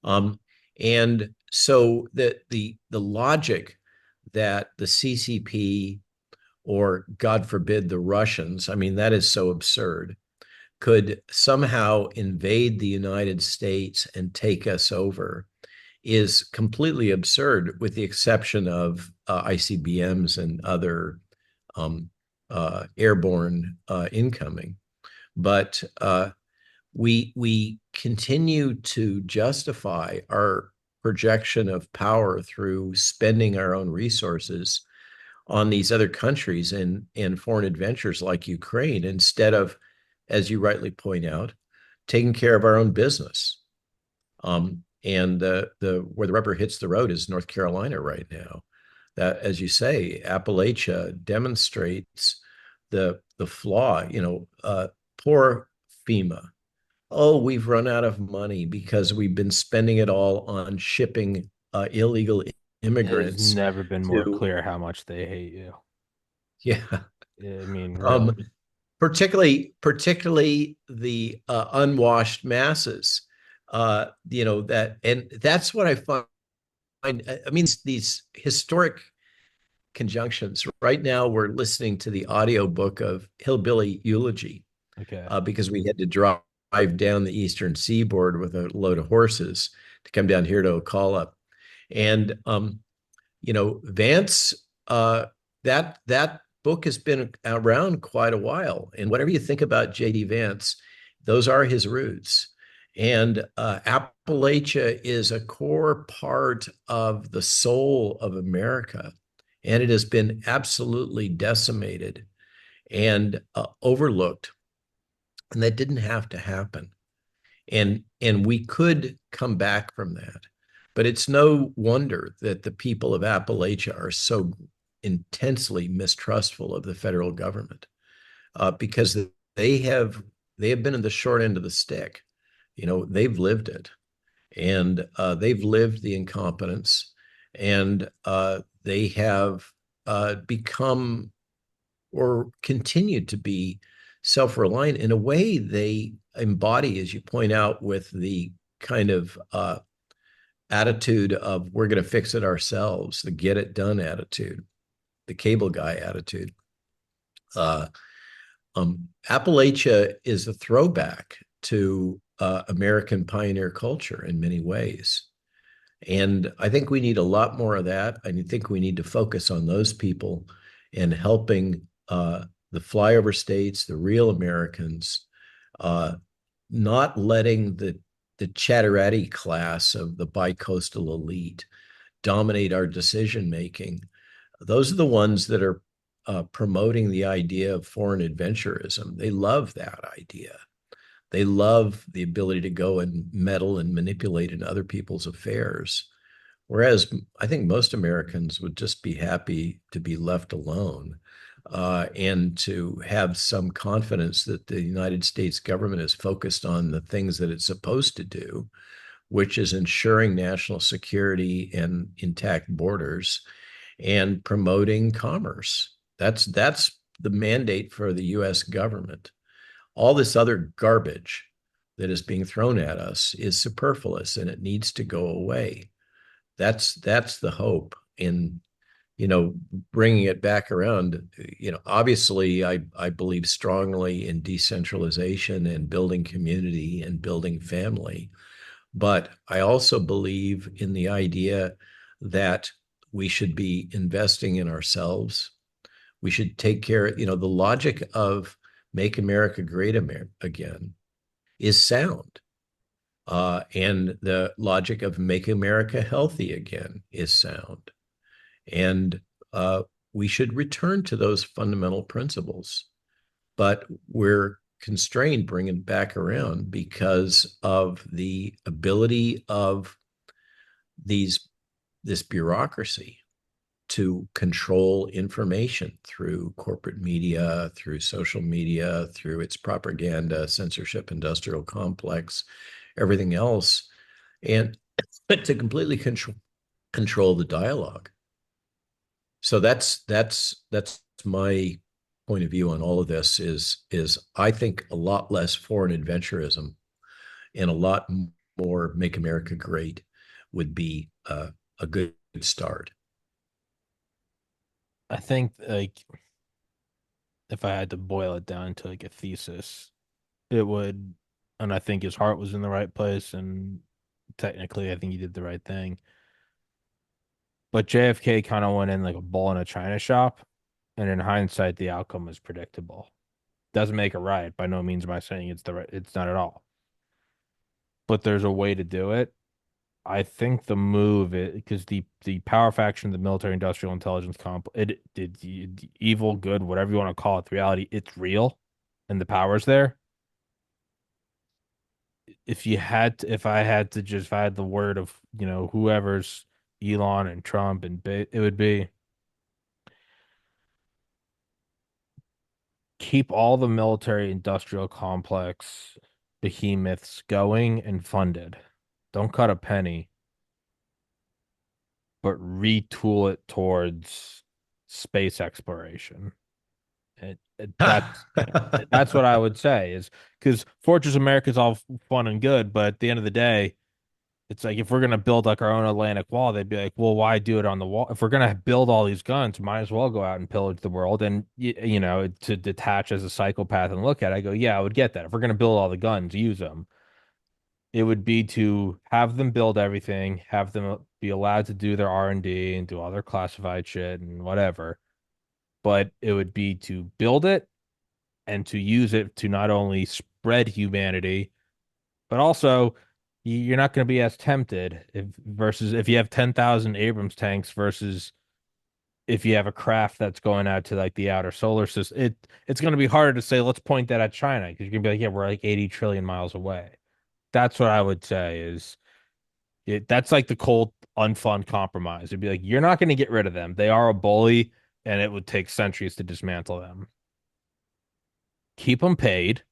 Um, and so the logic that the CCP, or God forbid the Russians, I mean, that is so absurd, could somehow invade the United States and take us over is completely absurd, with the exception of ICBMs and other um, airborne incoming. But we continue to justify our projection of power through spending our own resources on these other countries and foreign adventures like Ukraine, instead of, as you rightly point out, taking care of our own business. And the where the rubber hits the road is North Carolina right now. That, as you say, Appalachia demonstrates the flaw. Poor FEMA. Oh, we've run out of money because we've been spending it all on shipping illegal It has immigrants never been more to, clear how much they hate you. yeah. I mean, really. Um, particularly the unwashed masses. And that's what I find. I mean, these historic conjunctions. Right now, we're listening to the audiobook of Hillbilly Eulogy Okay. because we had to drive down the eastern seaboard with a load of horses to come down here to Ocala. And Vance, that book has been around quite a while. And whatever you think about J.D. Vance, those are his roots. And Appalachia is a core part of the soul of America. And it has been absolutely decimated and overlooked. And that didn't have to happen. And we could come back from that. But it's no wonder that the people of Appalachia are so intensely mistrustful of the federal government, because they have they have been in the short end of the stick. They've lived it, and they've lived the incompetence, and they have become, or continued to be, self-reliant in a way they embody, as you point out, with the kind of attitude of we're going to fix it ourselves, the get it done attitude, the cable guy attitude. Uh, Appalachia is a throwback to American pioneer culture in many ways. And I think we need a lot more of that. I think we need to focus on those people and helping the flyover states, the real Americans, uh, not letting the chatterati class of the bicoastal elite dominate our decision making. Those are the ones that are promoting the idea of foreign adventurism. They love that idea. They love the ability to go and meddle and manipulate in other people's affairs. Whereas I think most Americans would just be happy to be left alone, and to have some confidence that the United States government is focused on the things that it's supposed to do, which is ensuring national security and intact borders and promoting commerce. That's the mandate for the US government. All this other garbage that is being thrown at us is superfluous, and it needs to go away. That's the hope in bringing it back around. Obviously, I believe strongly in decentralization and building community and building family, but I also believe in the idea that we should be investing in ourselves. We should take care. The logic of make America great again is sound. And the logic of make America healthy again is sound. And we should return to those fundamental principles. But we're constrained bringing back around because of the ability of these this bureaucracy to control information through corporate media, through social media, through its propaganda, censorship, industrial complex, everything else, and to completely control the dialogue. So that's my point of view on all of this is I think a lot less foreign adventurism and a lot more make America great would be a good start. I think like if I had to boil it down to like a thesis, it would, and I think his heart was in the right place, and technically, I think he did the right thing. But JFK kind of went in like a bull in a china shop, and in hindsight, the outcome was predictable. Doesn't make it right. By no means am I saying it's the right. It's not at all. But there's a way to do it. I think the move, because the power faction, the military industrial intelligence comp, evil, good, whatever you want to call it, the reality, it's real, and the power's there. If I had to just, if I had the word of, whoever's Elon and Trump it would be keep all the military industrial complex behemoths going and funded. Don't cut a penny, but retool it towards space exploration. That's what I would say is because Fortress America is all fun and good, but at the end of the day, it's like if we're gonna build like our own Atlantic wall, they'd be like, well, why do it on the wall? If we're gonna build all these guns, might as well go out and pillage the world. And to detach as a psychopath and look at it, I go, yeah, I would get that. If we're gonna build all the guns, use them. It would be to have them build everything, have them be allowed to do their R&D and do all their classified shit and whatever. But it would be to build it and to use it to not only spread humanity, but also you're not going to be as tempted if you have 10,000 Abrams tanks versus if you have a craft that's going out to like the outer solar system. It's going to be harder to say let's point that at China because you're going to be like, yeah, we're like 80 trillion miles away. That's what I would say is that's like the cold unfun compromise. It'd be like you're not going to get rid of them. They are a bully and it would take centuries to dismantle them. Keep them paid.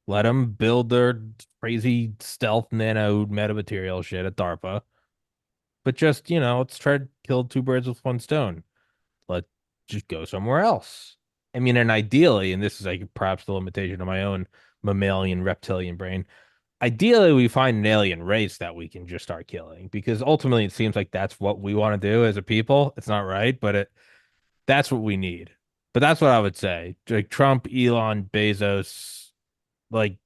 Let them build their crazy stealth nano metamaterial shit at DARPA. But just, let's try to kill two birds with one stone. Let's just go somewhere else. I mean, and ideally, and this is like perhaps the limitation of my own mammalian reptilian brain, ideally we find an alien race that we can just start killing because ultimately it seems like that's what we want to do as a people. It's not right, but that's what we need. But that's what I would say. Like Trump, Elon, Bezos, like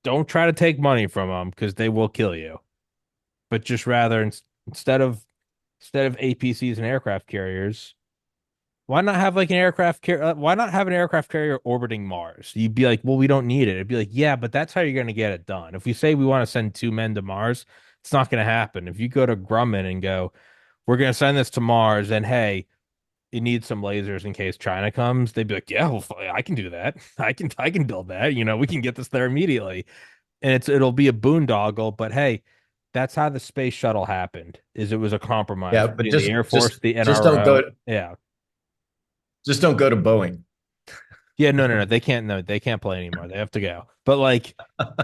don't try to take money from them because they will kill you. But just rather instead of APCs and aircraft carriers, why not have like an aircraft carrier? Why not have an aircraft carrier orbiting Mars? You'd be like, well, we don't need it. It'd be like, yeah, but that's how you're going to get it done. If we say we want to send two men to Mars, it's not going to happen. If you go to Grumman and go, we're going to send this to Mars, and hey, it needs some lasers in case China comes, they'd be like, yeah, well, I can do that. I can build that. We can get this there immediately. And it'll be a boondoggle, but hey, that's how the space shuttle happened. Is it was a compromise Yeah, but between the just Air Force, just the just don't NRO. go Yeah. just don't go to Boeing. Yeah, no, no, no. They can't no, they can't play anymore. They have to go. But like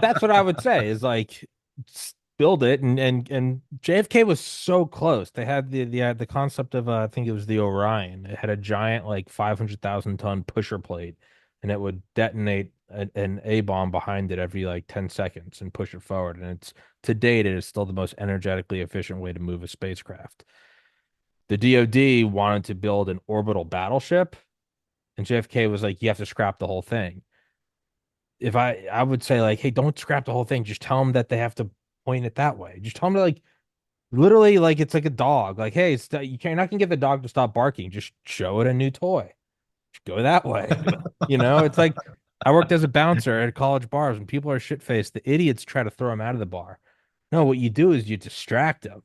that's what I would say is like build it and JFK was so close. They had the concept of I think it was the Orion. It had a giant like 500,000 ton pusher plate and it would detonate an A bomb behind it every like 10 seconds and push it forward. And it's to date, it is still the most energetically efficient way to move a spacecraft. The DoD wanted to build an orbital battleship, and JFK was like, "You have to scrap the whole thing." If I would say like, "Hey, don't scrap the whole thing. Just tell them that they have to point it that way. Just tell them to like literally like it's like a dog. Like, hey, you're not gonna get the dog to stop barking. Just show it a new toy. Just go that way. It's like I worked as a bouncer at college bars. When people are shit faced, the idiots try to throw them out of the bar. No, what you do is you distract them.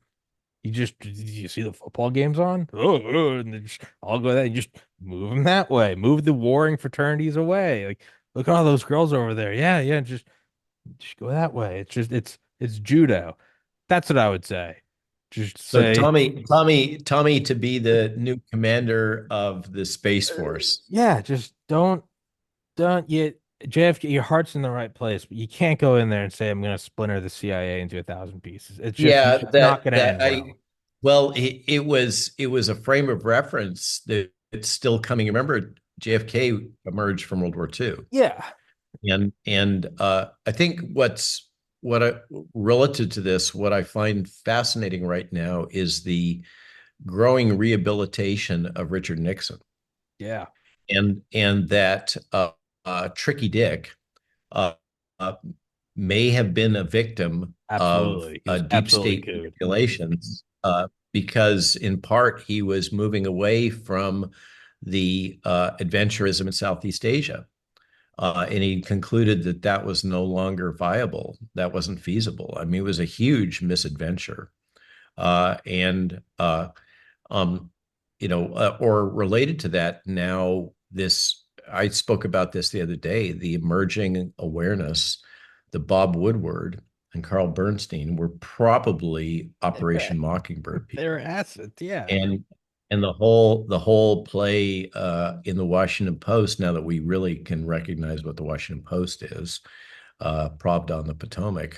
You see the football games on? And I'll go that. You just move them that way. Move the warring fraternities away. Like Look at all those girls over there. Yeah, yeah, just go that way. It's judo. That's what I would say. Just So say, Tommy to be the new commander of the Space Force. yeah, just don't you JFK, your heart's in the right place, but you can't go in there and say I'm gonna splinter the CIA into 1,000 pieces. Yeah, It's not gonna end I well. well, it was a frame of reference that it's still coming. Remember, JFK emerged from World War II, Yeah. and I think what I relative to this, what I find fascinating right now is the growing rehabilitation of Richard Nixon, Yeah. and that Tricky Dick uh, uh, may have been a victim of Absolutely. He was deep absolutely state cooed. manipulations because, in part, he was moving away from the adventurism in Southeast Asia. And he concluded that that was no longer viable. That wasn't feasible. I mean, it was a huge misadventure. And um, or related to that, now this, I spoke about this the other day, the emerging awareness that Bob Woodward and Carl Bernstein were probably They're Operation Mockingbird they're people. assets. Yeah. And the whole play in the Washington Post, now that we really can recognize what the Washington Post is, Pravda on the Potomac,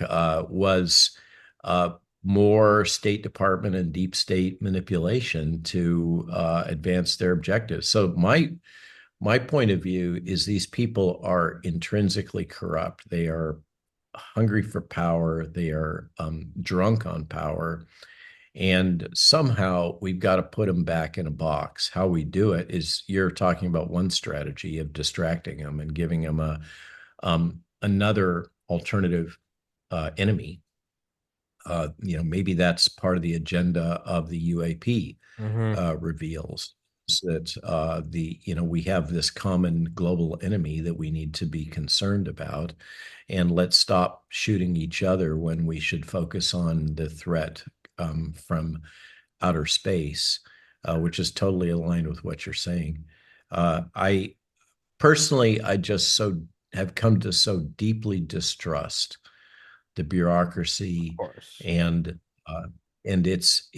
was uh, more State Department and deep state manipulation to advance their objectives. So my point of view is these people are intrinsically corrupt. They are hungry for power. They are drunk on power. And somehow we've got to put them back in a box. How we do it is, you're talking about one strategy of distracting them and giving them another alternative enemy. Maybe that's part of the agenda of the UAP Hmm. reveals, that we have this common global enemy that we need to be concerned about, and let's stop shooting each other when we should focus on the threat from outer space, which is totally aligned with what you're saying. I personally, I just so have come to so deeply distrust the Of bureaucracy course. and uh, and it's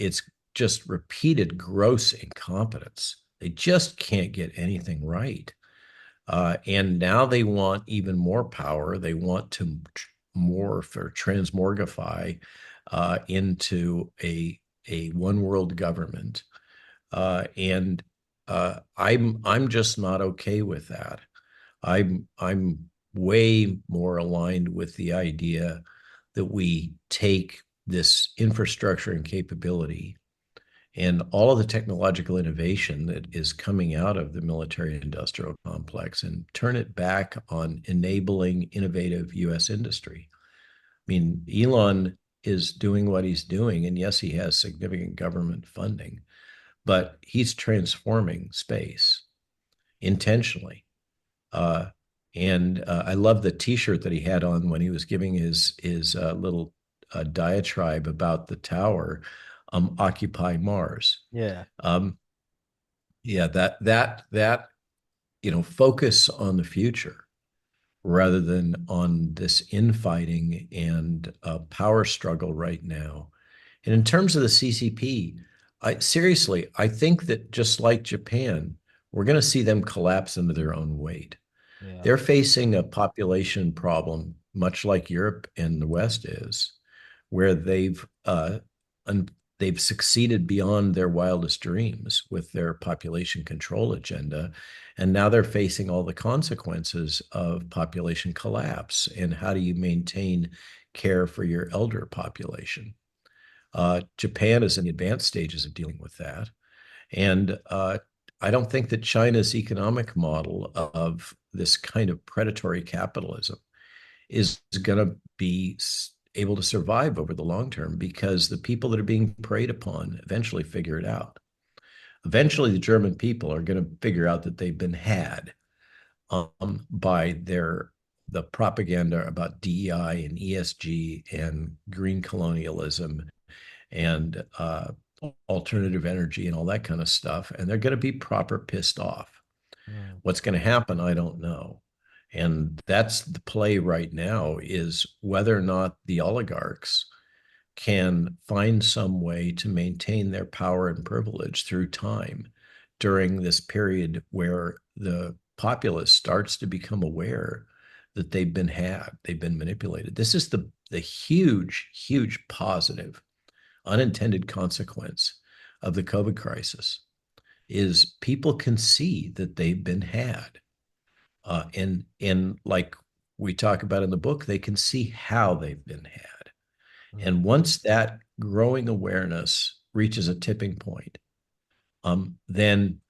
just repeated gross incompetence. They just can't get anything right, and now they want even more power. They want to morph or transmorgify into a one world government, and I'm just not okay with that. I'm way more aligned with the idea that we take this infrastructure and capability and all of the technological innovation that is coming out of the military industrial complex and turn it back on enabling innovative US industry. I mean, Elon is doing what he's doing, and yes, he has significant government funding, but he's transforming space intentionally. Uh, and I love the T-shirt that he had on when he was giving his little diatribe about the tower, "Occupy Mars." Yeah. Um, yeah, that focus on the future rather than on this infighting and power struggle right now. And in terms of the CCP, I think that just like Japan, we're going to see them collapse under their own weight. Yeah. They're facing a population problem, much like Europe and the West is, where they've succeeded beyond their wildest dreams with their population control agenda, and now they're facing all the consequences of population collapse. And how do you maintain care for your elder population? Japan is in the advanced stages of dealing with that. And I don't think that China's economic model of this kind of predatory capitalism is going to be able to survive over the long term, because the people that are being preyed upon eventually figure it out. Eventually, the German people are going to figure out that they've been had by the propaganda about DEI and ESG and green colonialism and alternative energy and all that kind of stuff. And they're going to be proper pissed off. Mm. What's going to happen, I don't know. And that's the play right now, is whether or not the oligarchs can find some way to maintain their power and privilege through time during this period where the populace starts to become aware that they've been manipulated. This is the huge, huge positive unintended consequence of the COVID crisis is people can see that they've been had. And like we talk about in the book, they can see how they've been had. Mm. And once that growing awareness reaches a tipping point, then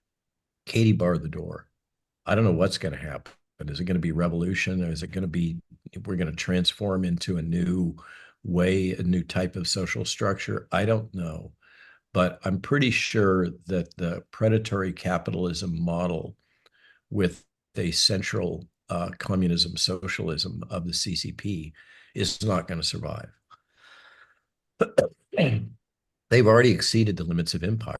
Katie barred the door. I don't know what's going to happen. Is it going to be revolution, or is it going to be we're going to transform into a new way, a new type of social structure? I don't know. But I'm pretty sure that the predatory capitalism model with a central communism, socialism of the CCP is not going to survive. They've already exceeded the limits of empire.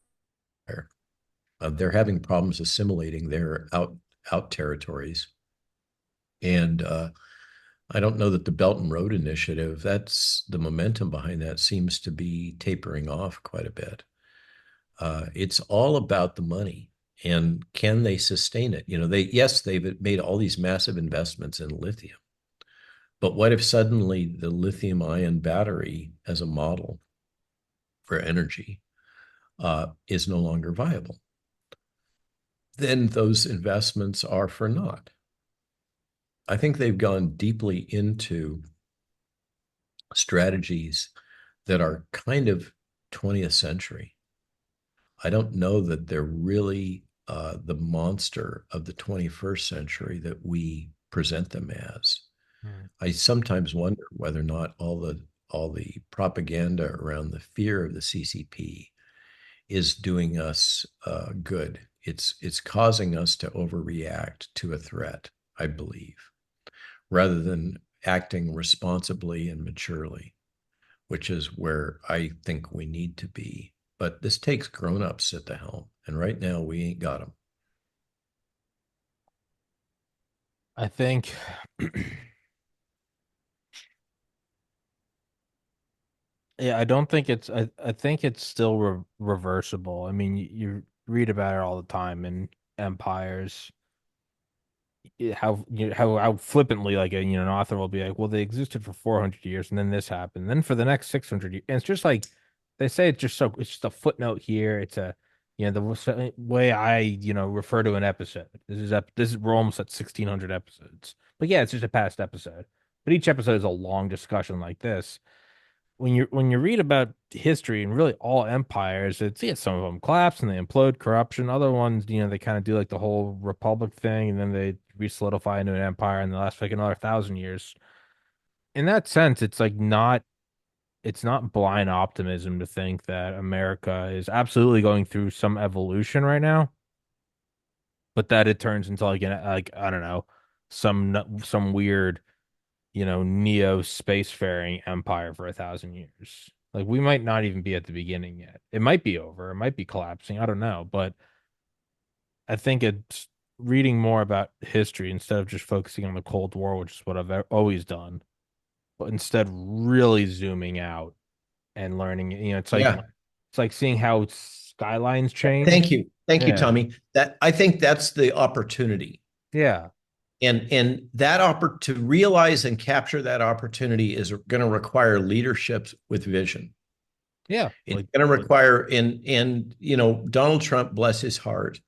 They're having problems assimilating their out territories, and I don't know that the Belt and Road Initiative, that's the momentum behind that, seems to be tapering off quite a bit. It's all about the money, and can they sustain it? You know, they've made all these massive investments in lithium, but what if suddenly the lithium ion battery as a model for energy is no longer viable? Then those investments are for naught. I think they've gone deeply into strategies that are kind of 20th century. I don't know that they're really the monster of the 21st century that we present them as. Mm. I sometimes wonder whether or not all the propaganda around the fear of the CCP is doing us good. It's causing us to overreact to a threat, I believe, rather than acting responsibly and maturely, which is where I think we need to be. But this takes grown-ups at the helm, and right now we ain't got them. I think, yeah, I don't think I think it's still reversible. I mean, you read about it all the time in empires. How flippantly like an author will be like, well, they existed for 400 years and then this happened. Then for the next 600 years, and it's just like they say it's just a footnote here. It's a the way I refer to an episode. This is we're almost at 1600 episodes. But yeah, it's just a past episode. But each episode is a long discussion like this. When you read about history and really all empires, it's yeah, some of them collapse and they implode, corruption. Other ones, they kind of do like the whole republic thing, and then they re-solidify into an empire, and they last like another 1,000 years. In that sense, it's not blind optimism to think that America is absolutely going through some evolution right now, but that it turns into like I don't know, some weird neo spacefaring empire for 1,000 years. Like we might not even be at the beginning yet. It might be over. It might be collapsing. I don't know. But I think it's reading more about history instead of just focusing on the Cold War, which is what I've always done, but instead really zooming out and learning. Yeah. It's like seeing how skylines change. Thank you. Thank you, Yeah. Tommy. That I think that's the opportunity. Yeah. And to realize and capture that opportunity is going to require leadership with vision. Yeah. It's going to require and Donald Trump, bless his heart,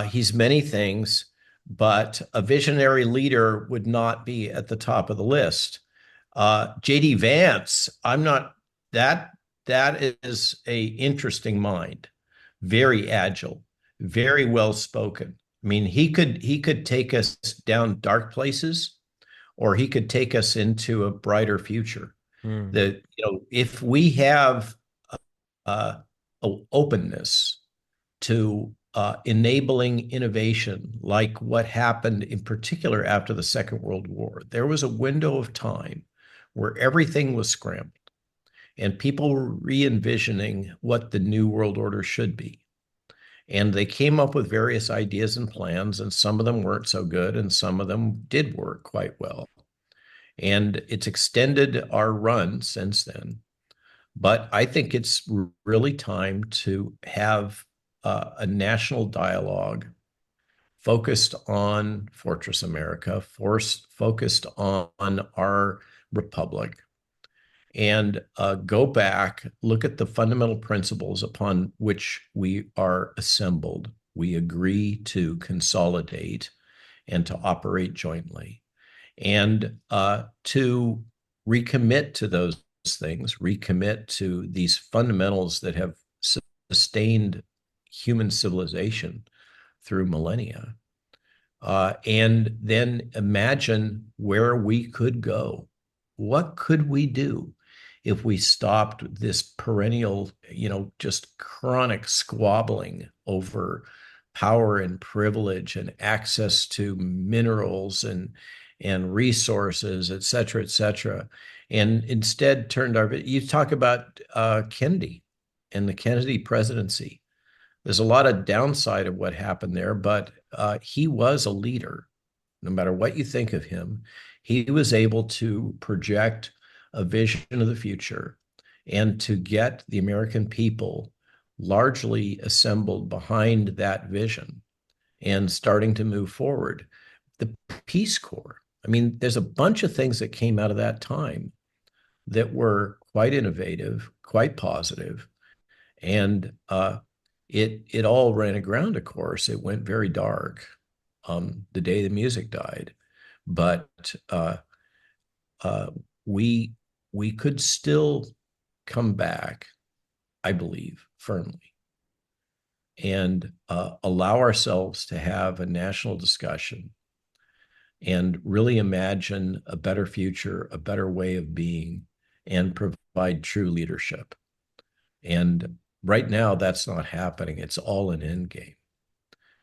he's many things, but a visionary leader would not be at the top of the list. JD Vance, I'm not that that is a interesting mind, very agile, very well spoken. I mean, he could take us down dark places, or he could take us into a brighter future. Mm. That if we have uh, openness to enabling innovation, like what happened in particular after the Second World War. There was a window of time where everything was scrambled and people were re envisioning what the new world order should be. And they came up with various ideas and plans, and some of them weren't so good, and some of them did work quite well. And it's extended our run since then. But I think it's really time to have a national dialogue focused on Fortress America, focused on our republic, and go back, look at the fundamental principles upon which we are assembled. We agree to consolidate and to operate jointly, and to recommit to those things, recommit to these fundamentals that have sustained human civilization through millennia, and then imagine where we could go. What could we do if we stopped this perennial, just chronic squabbling over power and privilege and access to minerals and resources, et cetera, and instead turned our, you talk about Kennedy and the Kennedy presidency. There's a lot of downside of what happened there, but he was a leader. No matter what you think of him, he was able to project a vision of the future and to get the American people largely assembled behind that vision and starting to move forward. The Peace Corps, I mean, there's a bunch of things that came out of that time that were quite innovative, quite positive, and it all ran aground. Of course, it went very dark the day the music died, but uh, we we could still come back, I believe, firmly, and allow ourselves to have a national discussion and really imagine a better future, a better way of being, and provide true leadership. And right now, that's not happening. It's all an end game.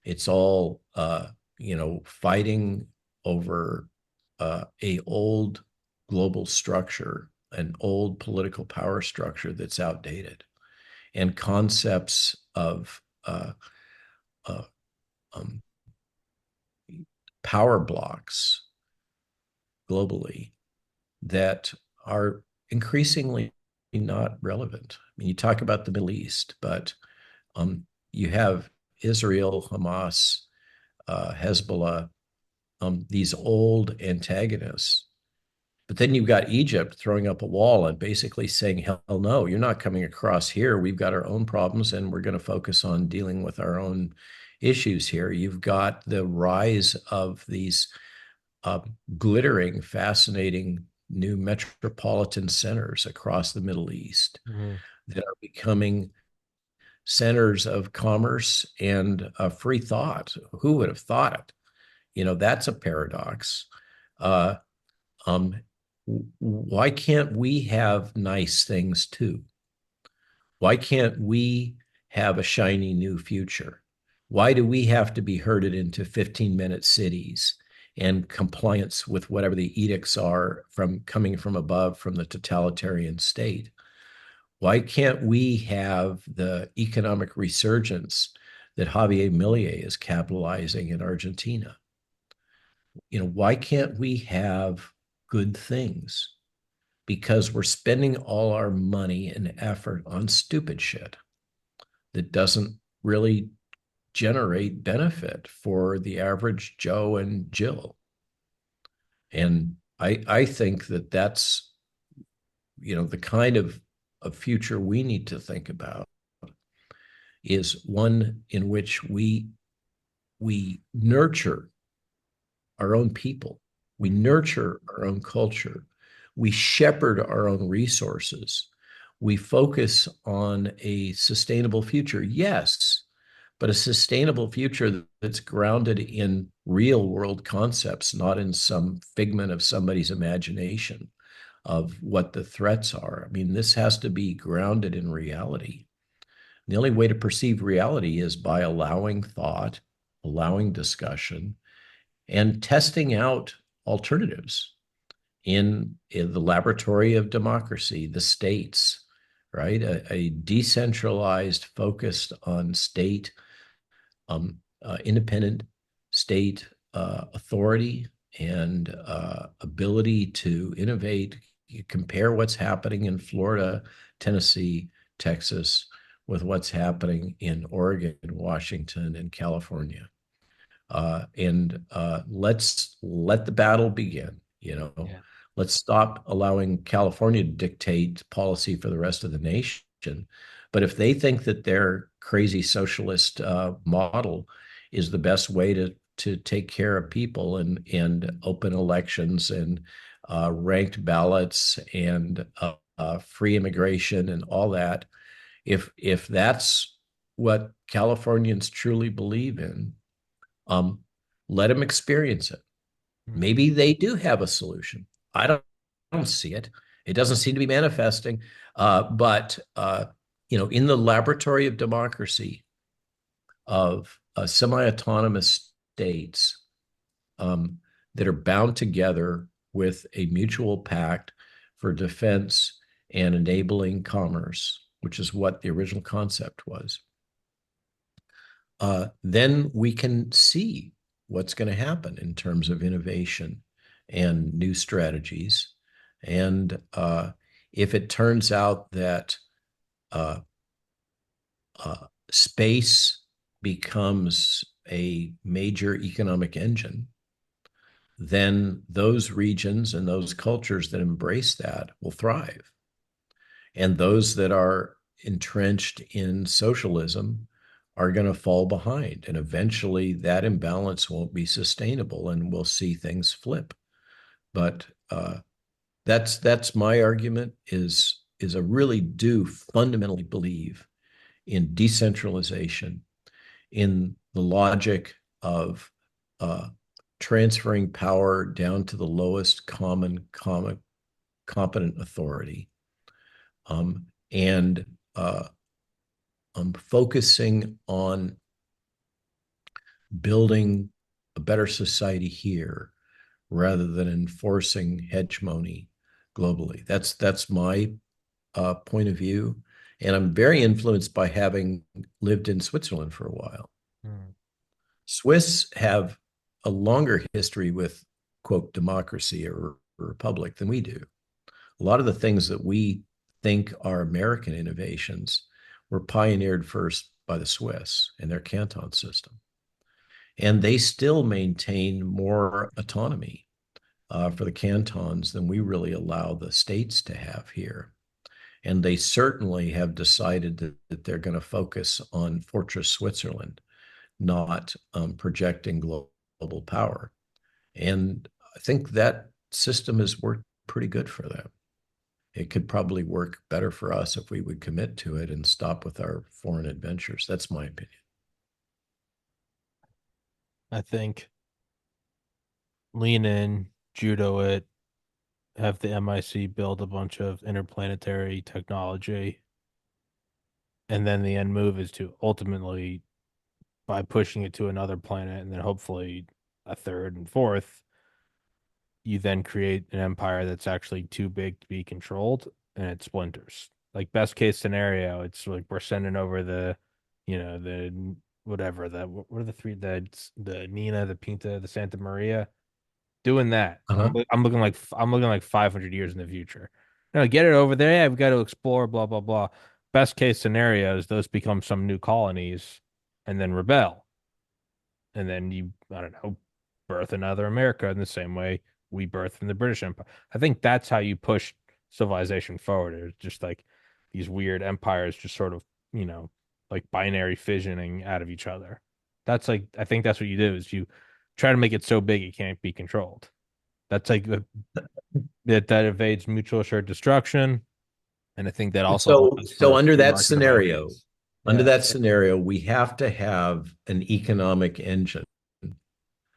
It's all fighting over a old global structure, an old political power structure that's outdated, and concepts of uh, um, power blocks globally that are increasingly not relevant. I mean, you talk about the Middle East, but you have Israel, Hamas, Hezbollah, these old antagonists. But then you've got Egypt throwing up a wall and basically saying, hell no, you're not coming across here. We've got our own problems and we're going to focus on dealing with our own issues here. You've got the rise of these uh, glittering, fascinating new metropolitan centers across the Middle East Mhm. that are becoming centers of commerce and free thought. Who would have thought it? That's a paradox. Uh, um, why can't we have nice things too? Why can't we have a shiny new future? Why do we have to be herded into 15-minute cities and compliance with whatever the edicts are from coming from above from the totalitarian state? Why can't we have the economic resurgence that Javier Milei is capitalizing in Argentina? Why can't we have good things? Because we're spending all our money and effort on stupid shit that doesn't really generate benefit for the average Joe and Jill. And I think that's, the kind of a future we need to think about is one in which we nurture our own people, we nurture our own culture, we shepherd our own resources, we focus on a sustainable future, yes, but a sustainable future that's grounded in real world concepts, not in some figment of somebody's imagination of what the threats are. I mean, this has to be grounded in reality. The only way to perceive reality is by allowing thought, allowing discussion, and testing out alternatives in the laboratory of democracy, the states, right? A decentralized, focused on state independent state authority and ability to innovate. You compare what's happening in Florida, Tennessee, Texas with what's happening in Oregon, Washington, and California. And let's let the battle begin. Yeah. Let's stop allowing California to dictate policy for the rest of the nation. But if they think that their crazy socialist model is the best way to take care of people and open elections and ranked ballots and free immigration and all that, if that's what Californians truly believe in, um, let them experience it. Hmm. Maybe they do have a solution. I don't see it. It doesn't seem to be manifesting. But in the laboratory of democracy of semi-autonomous states um, that are bound together with a mutual pact for defense and enabling commerce, which is what the original concept was, then we can see what's going to happen in terms of innovation and new strategies. And if it turns out that uh, space becomes a major economic engine, then those regions and those cultures that embrace that will thrive. And those that are entrenched in socialism are going to fall behind. And eventually that imbalance won't be sustainable and we'll see things flip. But that's my argument is I really do fundamentally believe in decentralization, in the logic of uh, transferring power down to the lowest common competent authority, and focusing on building a better society here rather than enforcing hegemony globally. That's my point of view, and I'm very influenced by having lived in Switzerland for a while. Hmm. Swiss have a longer history with quote democracy or republic than we do. A lot of the things that we think are American innovations were pioneered first by the Swiss and their canton system. And they still maintain more autonomy for the cantons than we really allow the states to have here. And they certainly have decided that they're going to focus on Fortress Switzerland, not projecting global power. And I think that system has worked pretty good for them. It could probably work better for us if we would commit to it and stop with our foreign adventures. That's my opinion. I think lean in, judo it, have the MIC build a bunch of interplanetary technology, and then the end move is to ultimately, by pushing it to another planet and then hopefully a third and fourth, you then create an empire that's actually too big to be controlled and it splinters. Like best case scenario, it's like we're sending over the whatever, what are the three, the Nina, the Pinta, the Santa Maria, doing that. Uh-huh. I'm looking like 500 years in the future. No, get it over there. Yeah, we've got to explore, blah blah blah. Best case scenario is those become some new colonies and then rebel. And then I don't know, birth another America in the same way we birthed in the British Empire. I think that's how you push civilization forward. It's just like these weird empires just sort of, like binary fissioning out of each other. That's like, I think that's what you do is you try to make it so big it can't be controlled. That's like that evades mutual assured destruction. And I think that also So, allows so for under free that market scenario, abundance. Yeah. we have to have an economic engine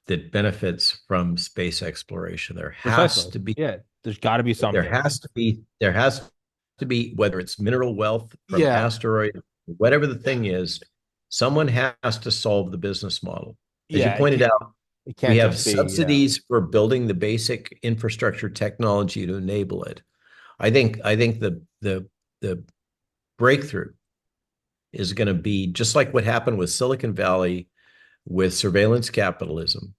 that benefits from space exploration. Precisely. Yeah. There's got to be something. There has to be, whether it's mineral wealth from Yeah. asteroid, whatever the thing is, someone has to solve the business model. As you Yeah. pointed out, It we can't have just be, subsidies for building the basic infrastructure technology to enable it. I think the breakthrough is going to be just like what happened with Silicon Valley with surveillance capitalism,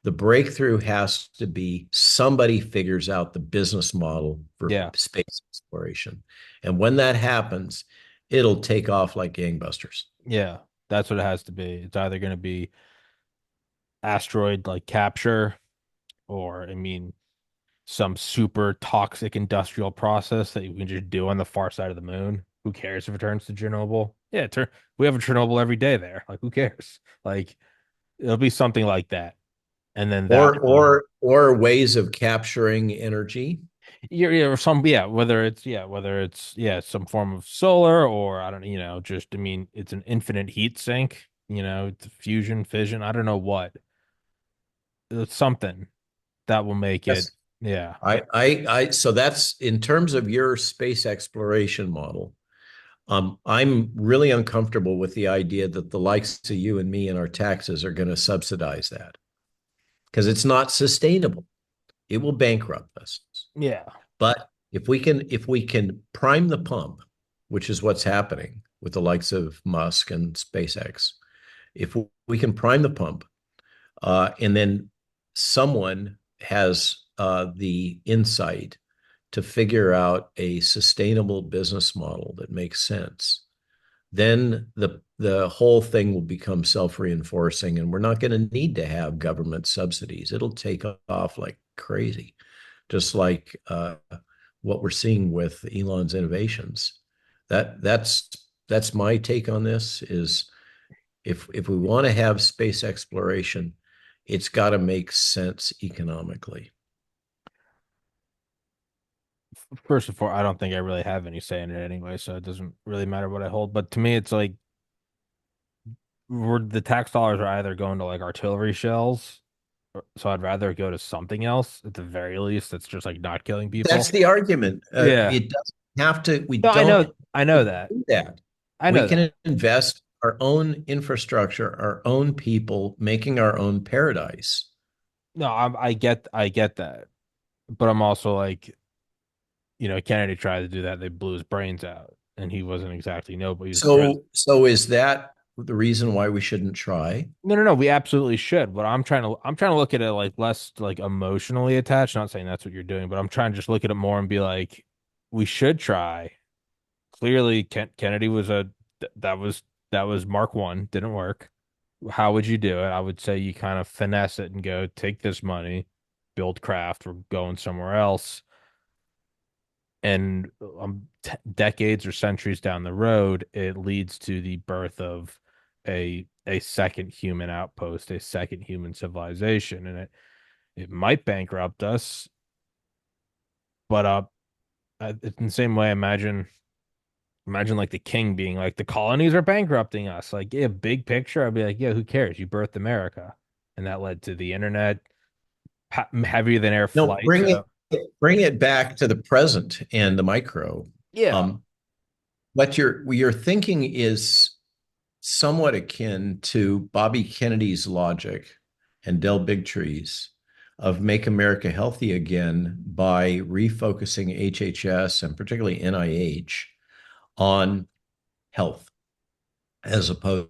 the breakthrough has to be somebody figures out the business model for Yeah. space exploration. And when that happens, it'll take off like gangbusters. Yeah. That's what it has to be. It's either going to be asteroid like capture or, I mean, some super toxic industrial process that you can just do on the far side of the moon. Who cares if it turns to Chernobyl? Yeah, we have a Chernobyl every day there. Like, who cares? Like, it'll be something like that. And then that will, Or ways of capturing energy. yeah, or some, whether it's, some form of solar or I don't, just, I mean, it's an infinite heat sink, it's fusion, fission, I don't know what. It's something that will make it, Yes. yeah, So that's in terms of your space exploration model. I'm really uncomfortable with the idea that the likes of you and me and our taxes are going to subsidize that because it's not sustainable. It will bankrupt us. yeah. But if we can prime the pump, which is what's happening with the likes of Musk and SpaceX, if we can prime the pump, and then someone has the insight to figure out a sustainable business model that makes sense, then the whole thing will become self-reinforcing, and we're not going to need to have government subsidies. It'll take off like crazy, just like what we're seeing with Elon's innovations. That's my take on this. Is if we want to have space exploration, it's got to make sense economically. First of all, I don't think I really have any say in it anyway, so it doesn't really matter what I hold. But to me, it's like the tax dollars are either going to like artillery shells, so I'd rather go to something else at the very least that's just like not killing That's people. the argument. Yeah. It doesn't have to. We No, don't I have know to that. do that. I We know can that. invest our own infrastructure, our own people, making our own paradise. No, I get that. But I'm also like, Kennedy tried to do that. They blew his brains out, and he wasn't exactly nobody's president. So is that the reason why we shouldn't try? No, no, no. We absolutely should. But I'm trying to look at it like less like emotionally attached. Not saying that's what you're doing, but I'm trying to just look at it more and be like, we should try. Clearly, Kennedy was that was Mark one, didn't work. How would you do it? I would say you kind of finesse it and go take this money, build craft. We're going somewhere else, and decades or centuries down the road, it leads to the birth of a second human outpost, a second human civilization, and it might bankrupt us, but in the same way, imagine like the king being like the colonies are bankrupting us. Like, yeah, big picture, I'd be like, yeah, who cares? You birthed America, and that led to the internet, heavier than air No, flights. bring it back to the present and the micro. Yeah. Um, what your thinking is somewhat akin to Bobby Kennedy's logic and Del Bigtree's of make America healthy again by refocusing HHS and particularly NIH on health as opposed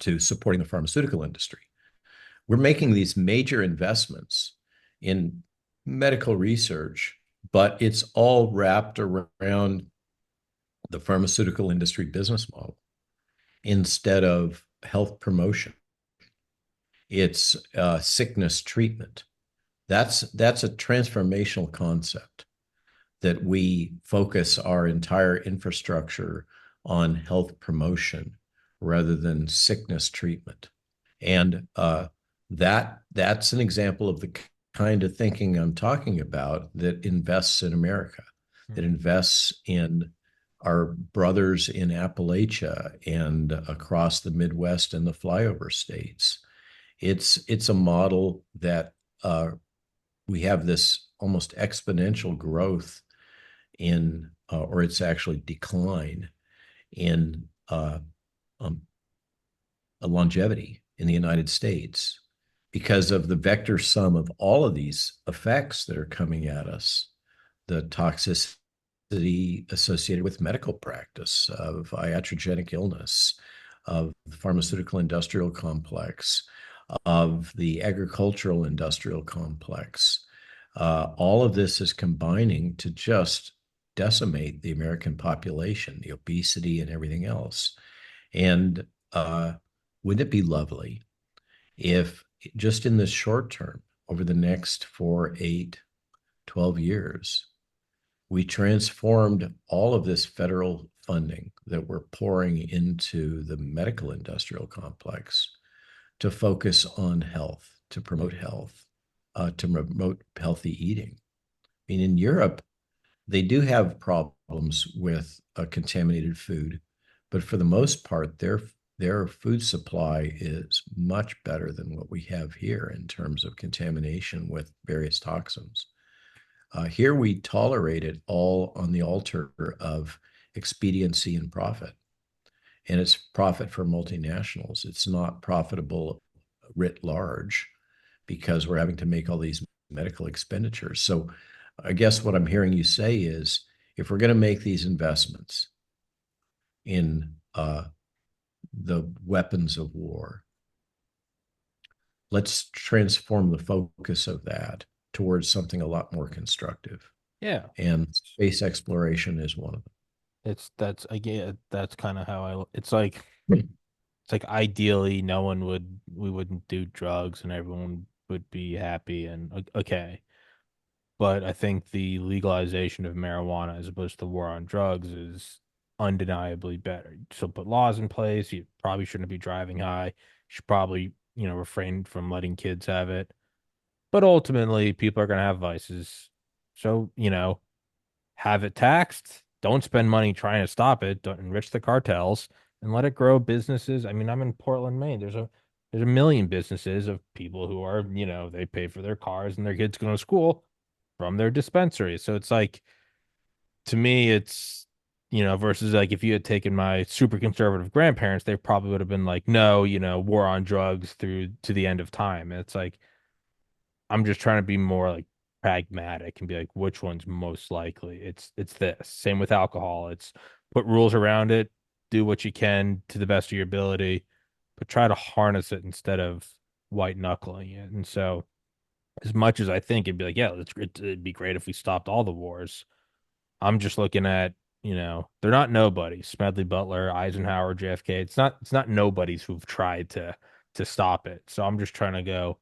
to supporting the pharmaceutical industry. We're making these major investments in medical research, but it's all wrapped around the pharmaceutical industry business model instead of health promotion. It's sickness treatment. That's a transformational concept that we focus our entire infrastructure on health promotion rather than sickness treatment. And that's an example of the kind of thinking I'm talking about that invests in America, that Hmm. invests in our brothers in Appalachia and across the Midwest and the flyover states. It's a model that we have this almost exponential growth in, or it's actually decline in um, a longevity in the United States because of the vector sum of all of these effects that are coming at us, the toxicity associated with medical practice of iatrogenic illness, of the pharmaceutical industrial complex, of the agricultural industrial complex. All of this is combining to just decimate the American population, the obesity and everything else. And wouldn't it be lovely if just in the short term, over the next 4, 8, 12 years, we transformed all of this federal funding that we're pouring into the medical industrial complex to focus on health, to promote healthy eating. I mean, in Europe, they do have problems with contaminated food, but for the most part, their food supply is much better than what we have here in terms of contamination with various toxins. Here we tolerate it all on the altar of expediency and profit. And it's profit for multinationals. It's not profitable writ large because we're having to make all these medical expenditures. So I guess what I'm hearing you say is if we're going to make these investments in the weapons of war, let's transform the focus of that towards something a lot more constructive. Yeah. And space exploration is one of them. That's again, that's kind of how Hmm. it's like ideally we wouldn't do drugs and everyone would be happy and okay. But I think the legalization of marijuana as opposed to the war on drugs is undeniably better. So put laws in place. You probably shouldn't be driving high. You should probably, refrain from letting kids have it. But ultimately, people are going to have vices. So, have it taxed. Don't spend money trying to stop it. Don't enrich the cartels and let it grow businesses. I mean, I'm in Portland, Maine. There's a million businesses of people who are, they pay for their cars and their kids go to school from their dispensary. So it's like to me, it's versus like if you had taken my super conservative grandparents, they probably would have been like, no, war on drugs through to the end of time. And it's like I'm just trying to be more like pragmatic and be like, which one's most likely? It's this. Same with alcohol. It's put rules around it, do what you can to the best of your ability, but try to harness it instead of white knuckling it. And so, as much as I think it'd be like, yeah, it'd be great if we stopped all the wars. I'm just looking at, they're not nobodies. Smedley Butler, Eisenhower, JFK. It's not nobodies who've tried to stop it. So I'm just trying to go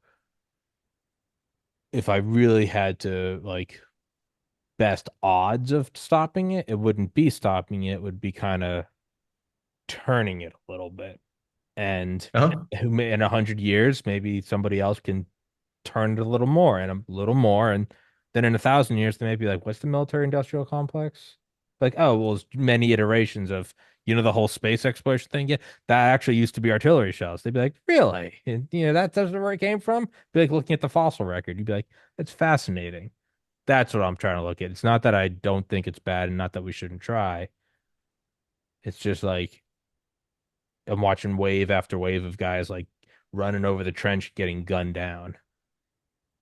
if I really had to like best odds of stopping it, it wouldn't be stopping it, it would be kind of turning it a little bit. And Uh-huh. who may in 100 years, maybe somebody else can turn it a little more and a little more. And then in 1,000 years, they may be like, what's the military industrial complex? Like, oh, well, it's many iterations of, the whole space exploration thing. Yeah, that actually used to be artillery shells. They'd be like, really? And, that's where it came from? Be like looking at the fossil record. You'd be like, that's fascinating. That's what I'm trying to look at. It's not that I don't think it's bad and not that we shouldn't try. It's just like I'm watching wave after wave of guys like running over the trench getting gunned down.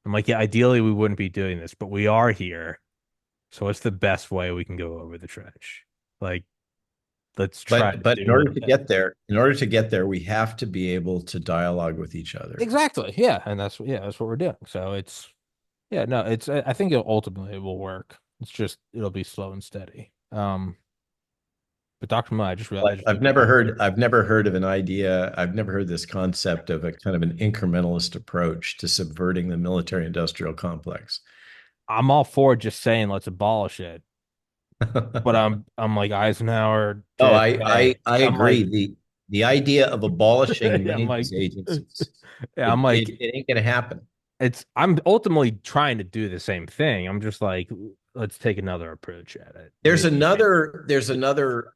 I'm like, yeah, ideally we wouldn't be doing this, but we are here. So what's the best way we can go over the trench? Like, let's try to But do it. in order to get there, we have to be able to dialogue with each other. Exactly. Yeah. And that's what we're doing. So yeah, no, I think ultimately it will work. It's just, it'll be slow and steady. But Dr. Ma, I But just realized I've never heard of an idea. I've never heard this concept of a kind of an incrementalist approach to subverting the military industrial complex. I'm all for just saying let's abolish it. But I'm like Eisenhower, Oh, JFK. I I'm agree. like The idea of abolishing many I'm of like these agencies, yeah, I'm like it ain't gonna happen. I'm ultimately trying to do the same thing. I'm just like, let's take another approach at it. Maybe. There's another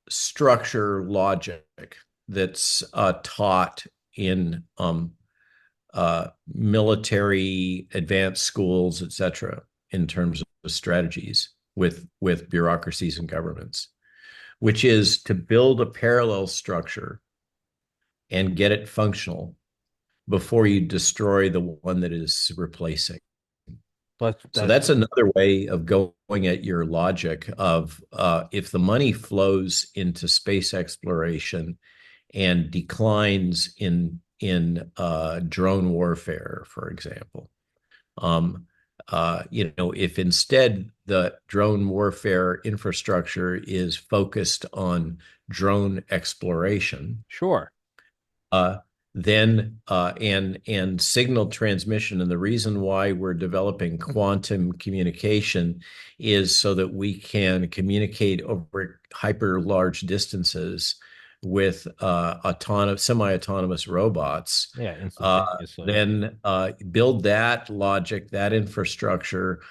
structure logic that's taught in military advanced schools, etc., in terms of strategies with bureaucracies and governments, which is to build a parallel structure and get it functional before you destroy the one that is replacing. But So that's that's another way of going at your logic of if the money flows into space exploration and declines in drone warfare, for example. Um, if instead the drone warfare infrastructure is focused on drone exploration, Sure. uh, then and signal transmission, and the reason why we're developing quantum communication is so that we can communicate over hyper large distances with autonomous, semi-autonomous robots. Yeah, Uh, instantaneously. then build that logic, that infrastructure,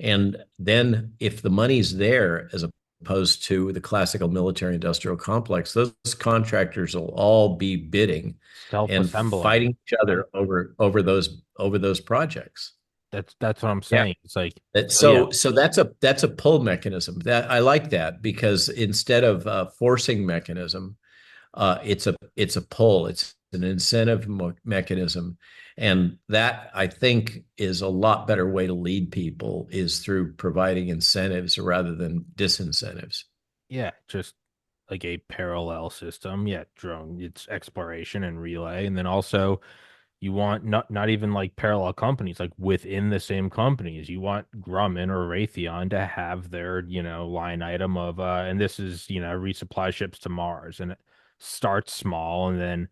and then if the money's there, as opposed to the classical military industrial complex, those contractors will all be bidding and Self-assembling. fighting each other over those projects. That's what I'm Yeah. saying. It's like, so yeah, So that's a pull mechanism. That I like that because instead of a forcing mechanism, it's a pull. It's an incentive mechanism, and that I think is a lot better way to lead people is through providing incentives rather than disincentives. yeah, just like a parallel system. Yeah, drone, it's exploration and relay. And then also you want not even like parallel companies, like within the same companies. You want Grumman or Raytheon to have their, line item of and this is, resupply ships to Mars. And it starts small and then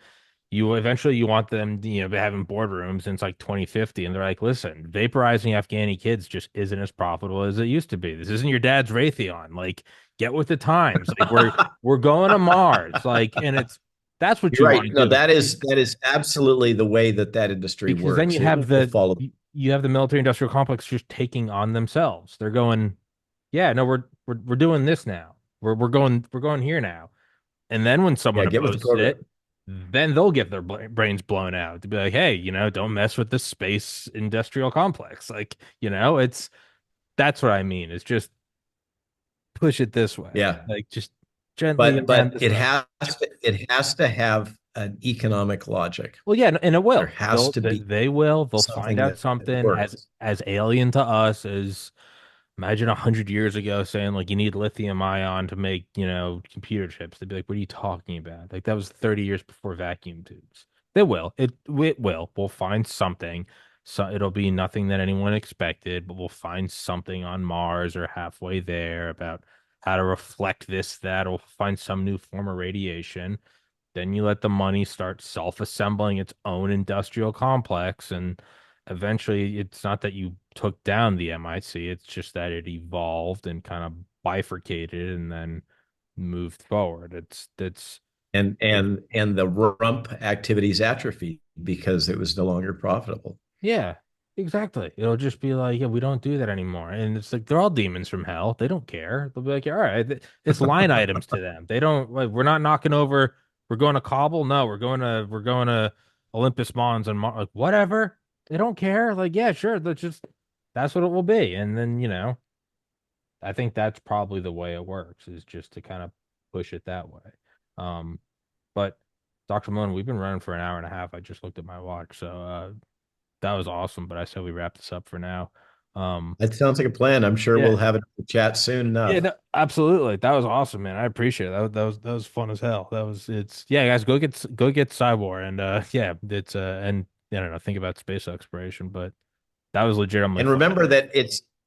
you eventually you want them, having boardrooms since like 2050, and they're like, listen, vaporizing Afghani kids just isn't as profitable as it used to be. This isn't your dad's Raytheon. Like, get with the times. Like, we're going to Mars. Like, and that's what You're you want right. to No, do that is absolutely the way that industry because then you works. It have will follow. you have the military industrial complex just taking on themselves. They're going, yeah, no, we're doing this now. We're going here now. And then when someone Yeah, get with the opposes program. it, then they'll get their brains blown out to be like, hey, don't mess with the space industrial complex. Like, that's what I mean. It's just push it this way. Yeah, Like, just gently but around this it way. has to have an economic logic. Well, yeah, and it There will. has to be They'll find something out that something works. as alien to us as imagine 100 years ago saying like you need lithium ion to make, computer chips. They'd be like, what are you talking about? Like that was 30 years before vacuum tubes. They will. It will. We'll find something. So it'll be nothing that anyone expected, but we'll find something on Mars or halfway there about how to reflect this, that, or find some new form of radiation. Then you let the money start self-assembling its own industrial complex, and eventually it's not that you took down the MIC, it's just that it evolved and kind of bifurcated and then moved forward. and It, and and the rump activities atrophy because it was no longer profitable. yeah, exactly. It'll just be like, yeah, we don't do that anymore. And it's like they're all demons from hell. They don't care. They'll be like, all right, it's line items to them. They don't like we're not knocking over, we're going to Kabul. No, we're going to Olympus Mons and like whatever. They don't care. Like, yeah, sure. That's what it will be. And then, I think that's probably the way it works is just to kind of push it that way. Um, but Dr. Malone, we've been running for an hour and a half. I just looked at my watch. So that was awesome, but I said we wrap this up for now. Um, That sounds like a plan. I'm sure yeah, we'll have a chat soon yeah, enough. no, absolutely. That was awesome, man. I appreciate it. That was fun as hell. Yeah, guys, go get Cybor and yeah, it's and I don't know, think about space exploration, but that was legitimately And fun.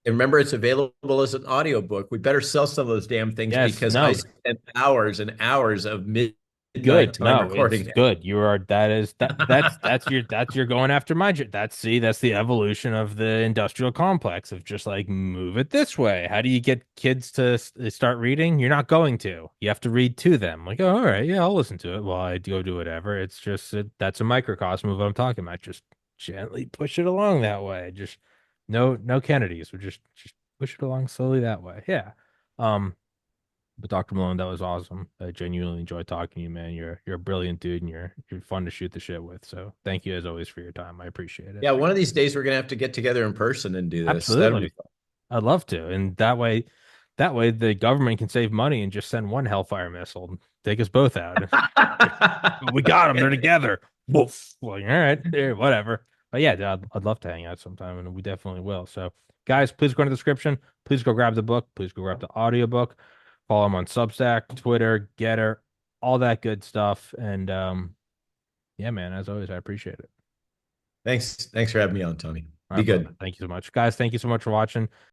remember it's available as an audiobook. We better sell some of those damn things Yes, because I no, spent hours and hours of midnight good. time No, recording it's it. good. You are that is that's your going after my that's the evolution of the industrial complex of just like move it this way. How do you get kids to start reading? You're not going to. You have to read to them. Like, oh, all right, yeah, I'll listen to it while I go do whatever. It's just that's a microcosm of what I'm talking about. Just gently push it along that way. Just no Kennedys. We just push it along slowly that way. Yeah. Um. But Dr. Malone, that was awesome. I genuinely enjoyed talking to you, man. You're a brilliant dude, and you're fun to shoot the shit with. So thank you as always for your time. I appreciate it. Yeah, one of these days we're gonna have to get together in person and do this. That'll be Absolutely, I'd love to. And that way the government can save money and just send one Hellfire missile and take us both out. We got them. They're fun. together. Woof. Like, all right, yeah, whatever. But yeah, dude, I'd love to hang out sometime, and we definitely will. So, guys, please go in the description. Please go grab the book. Please go grab the audiobook. Follow him on Substack, Twitter, Getter. all that good stuff. And yeah, man, as always, I appreciate it. Thanks for having me on, Tommy. All Be right, brother. good. Thank you so much. Guys, thank you so much for watching.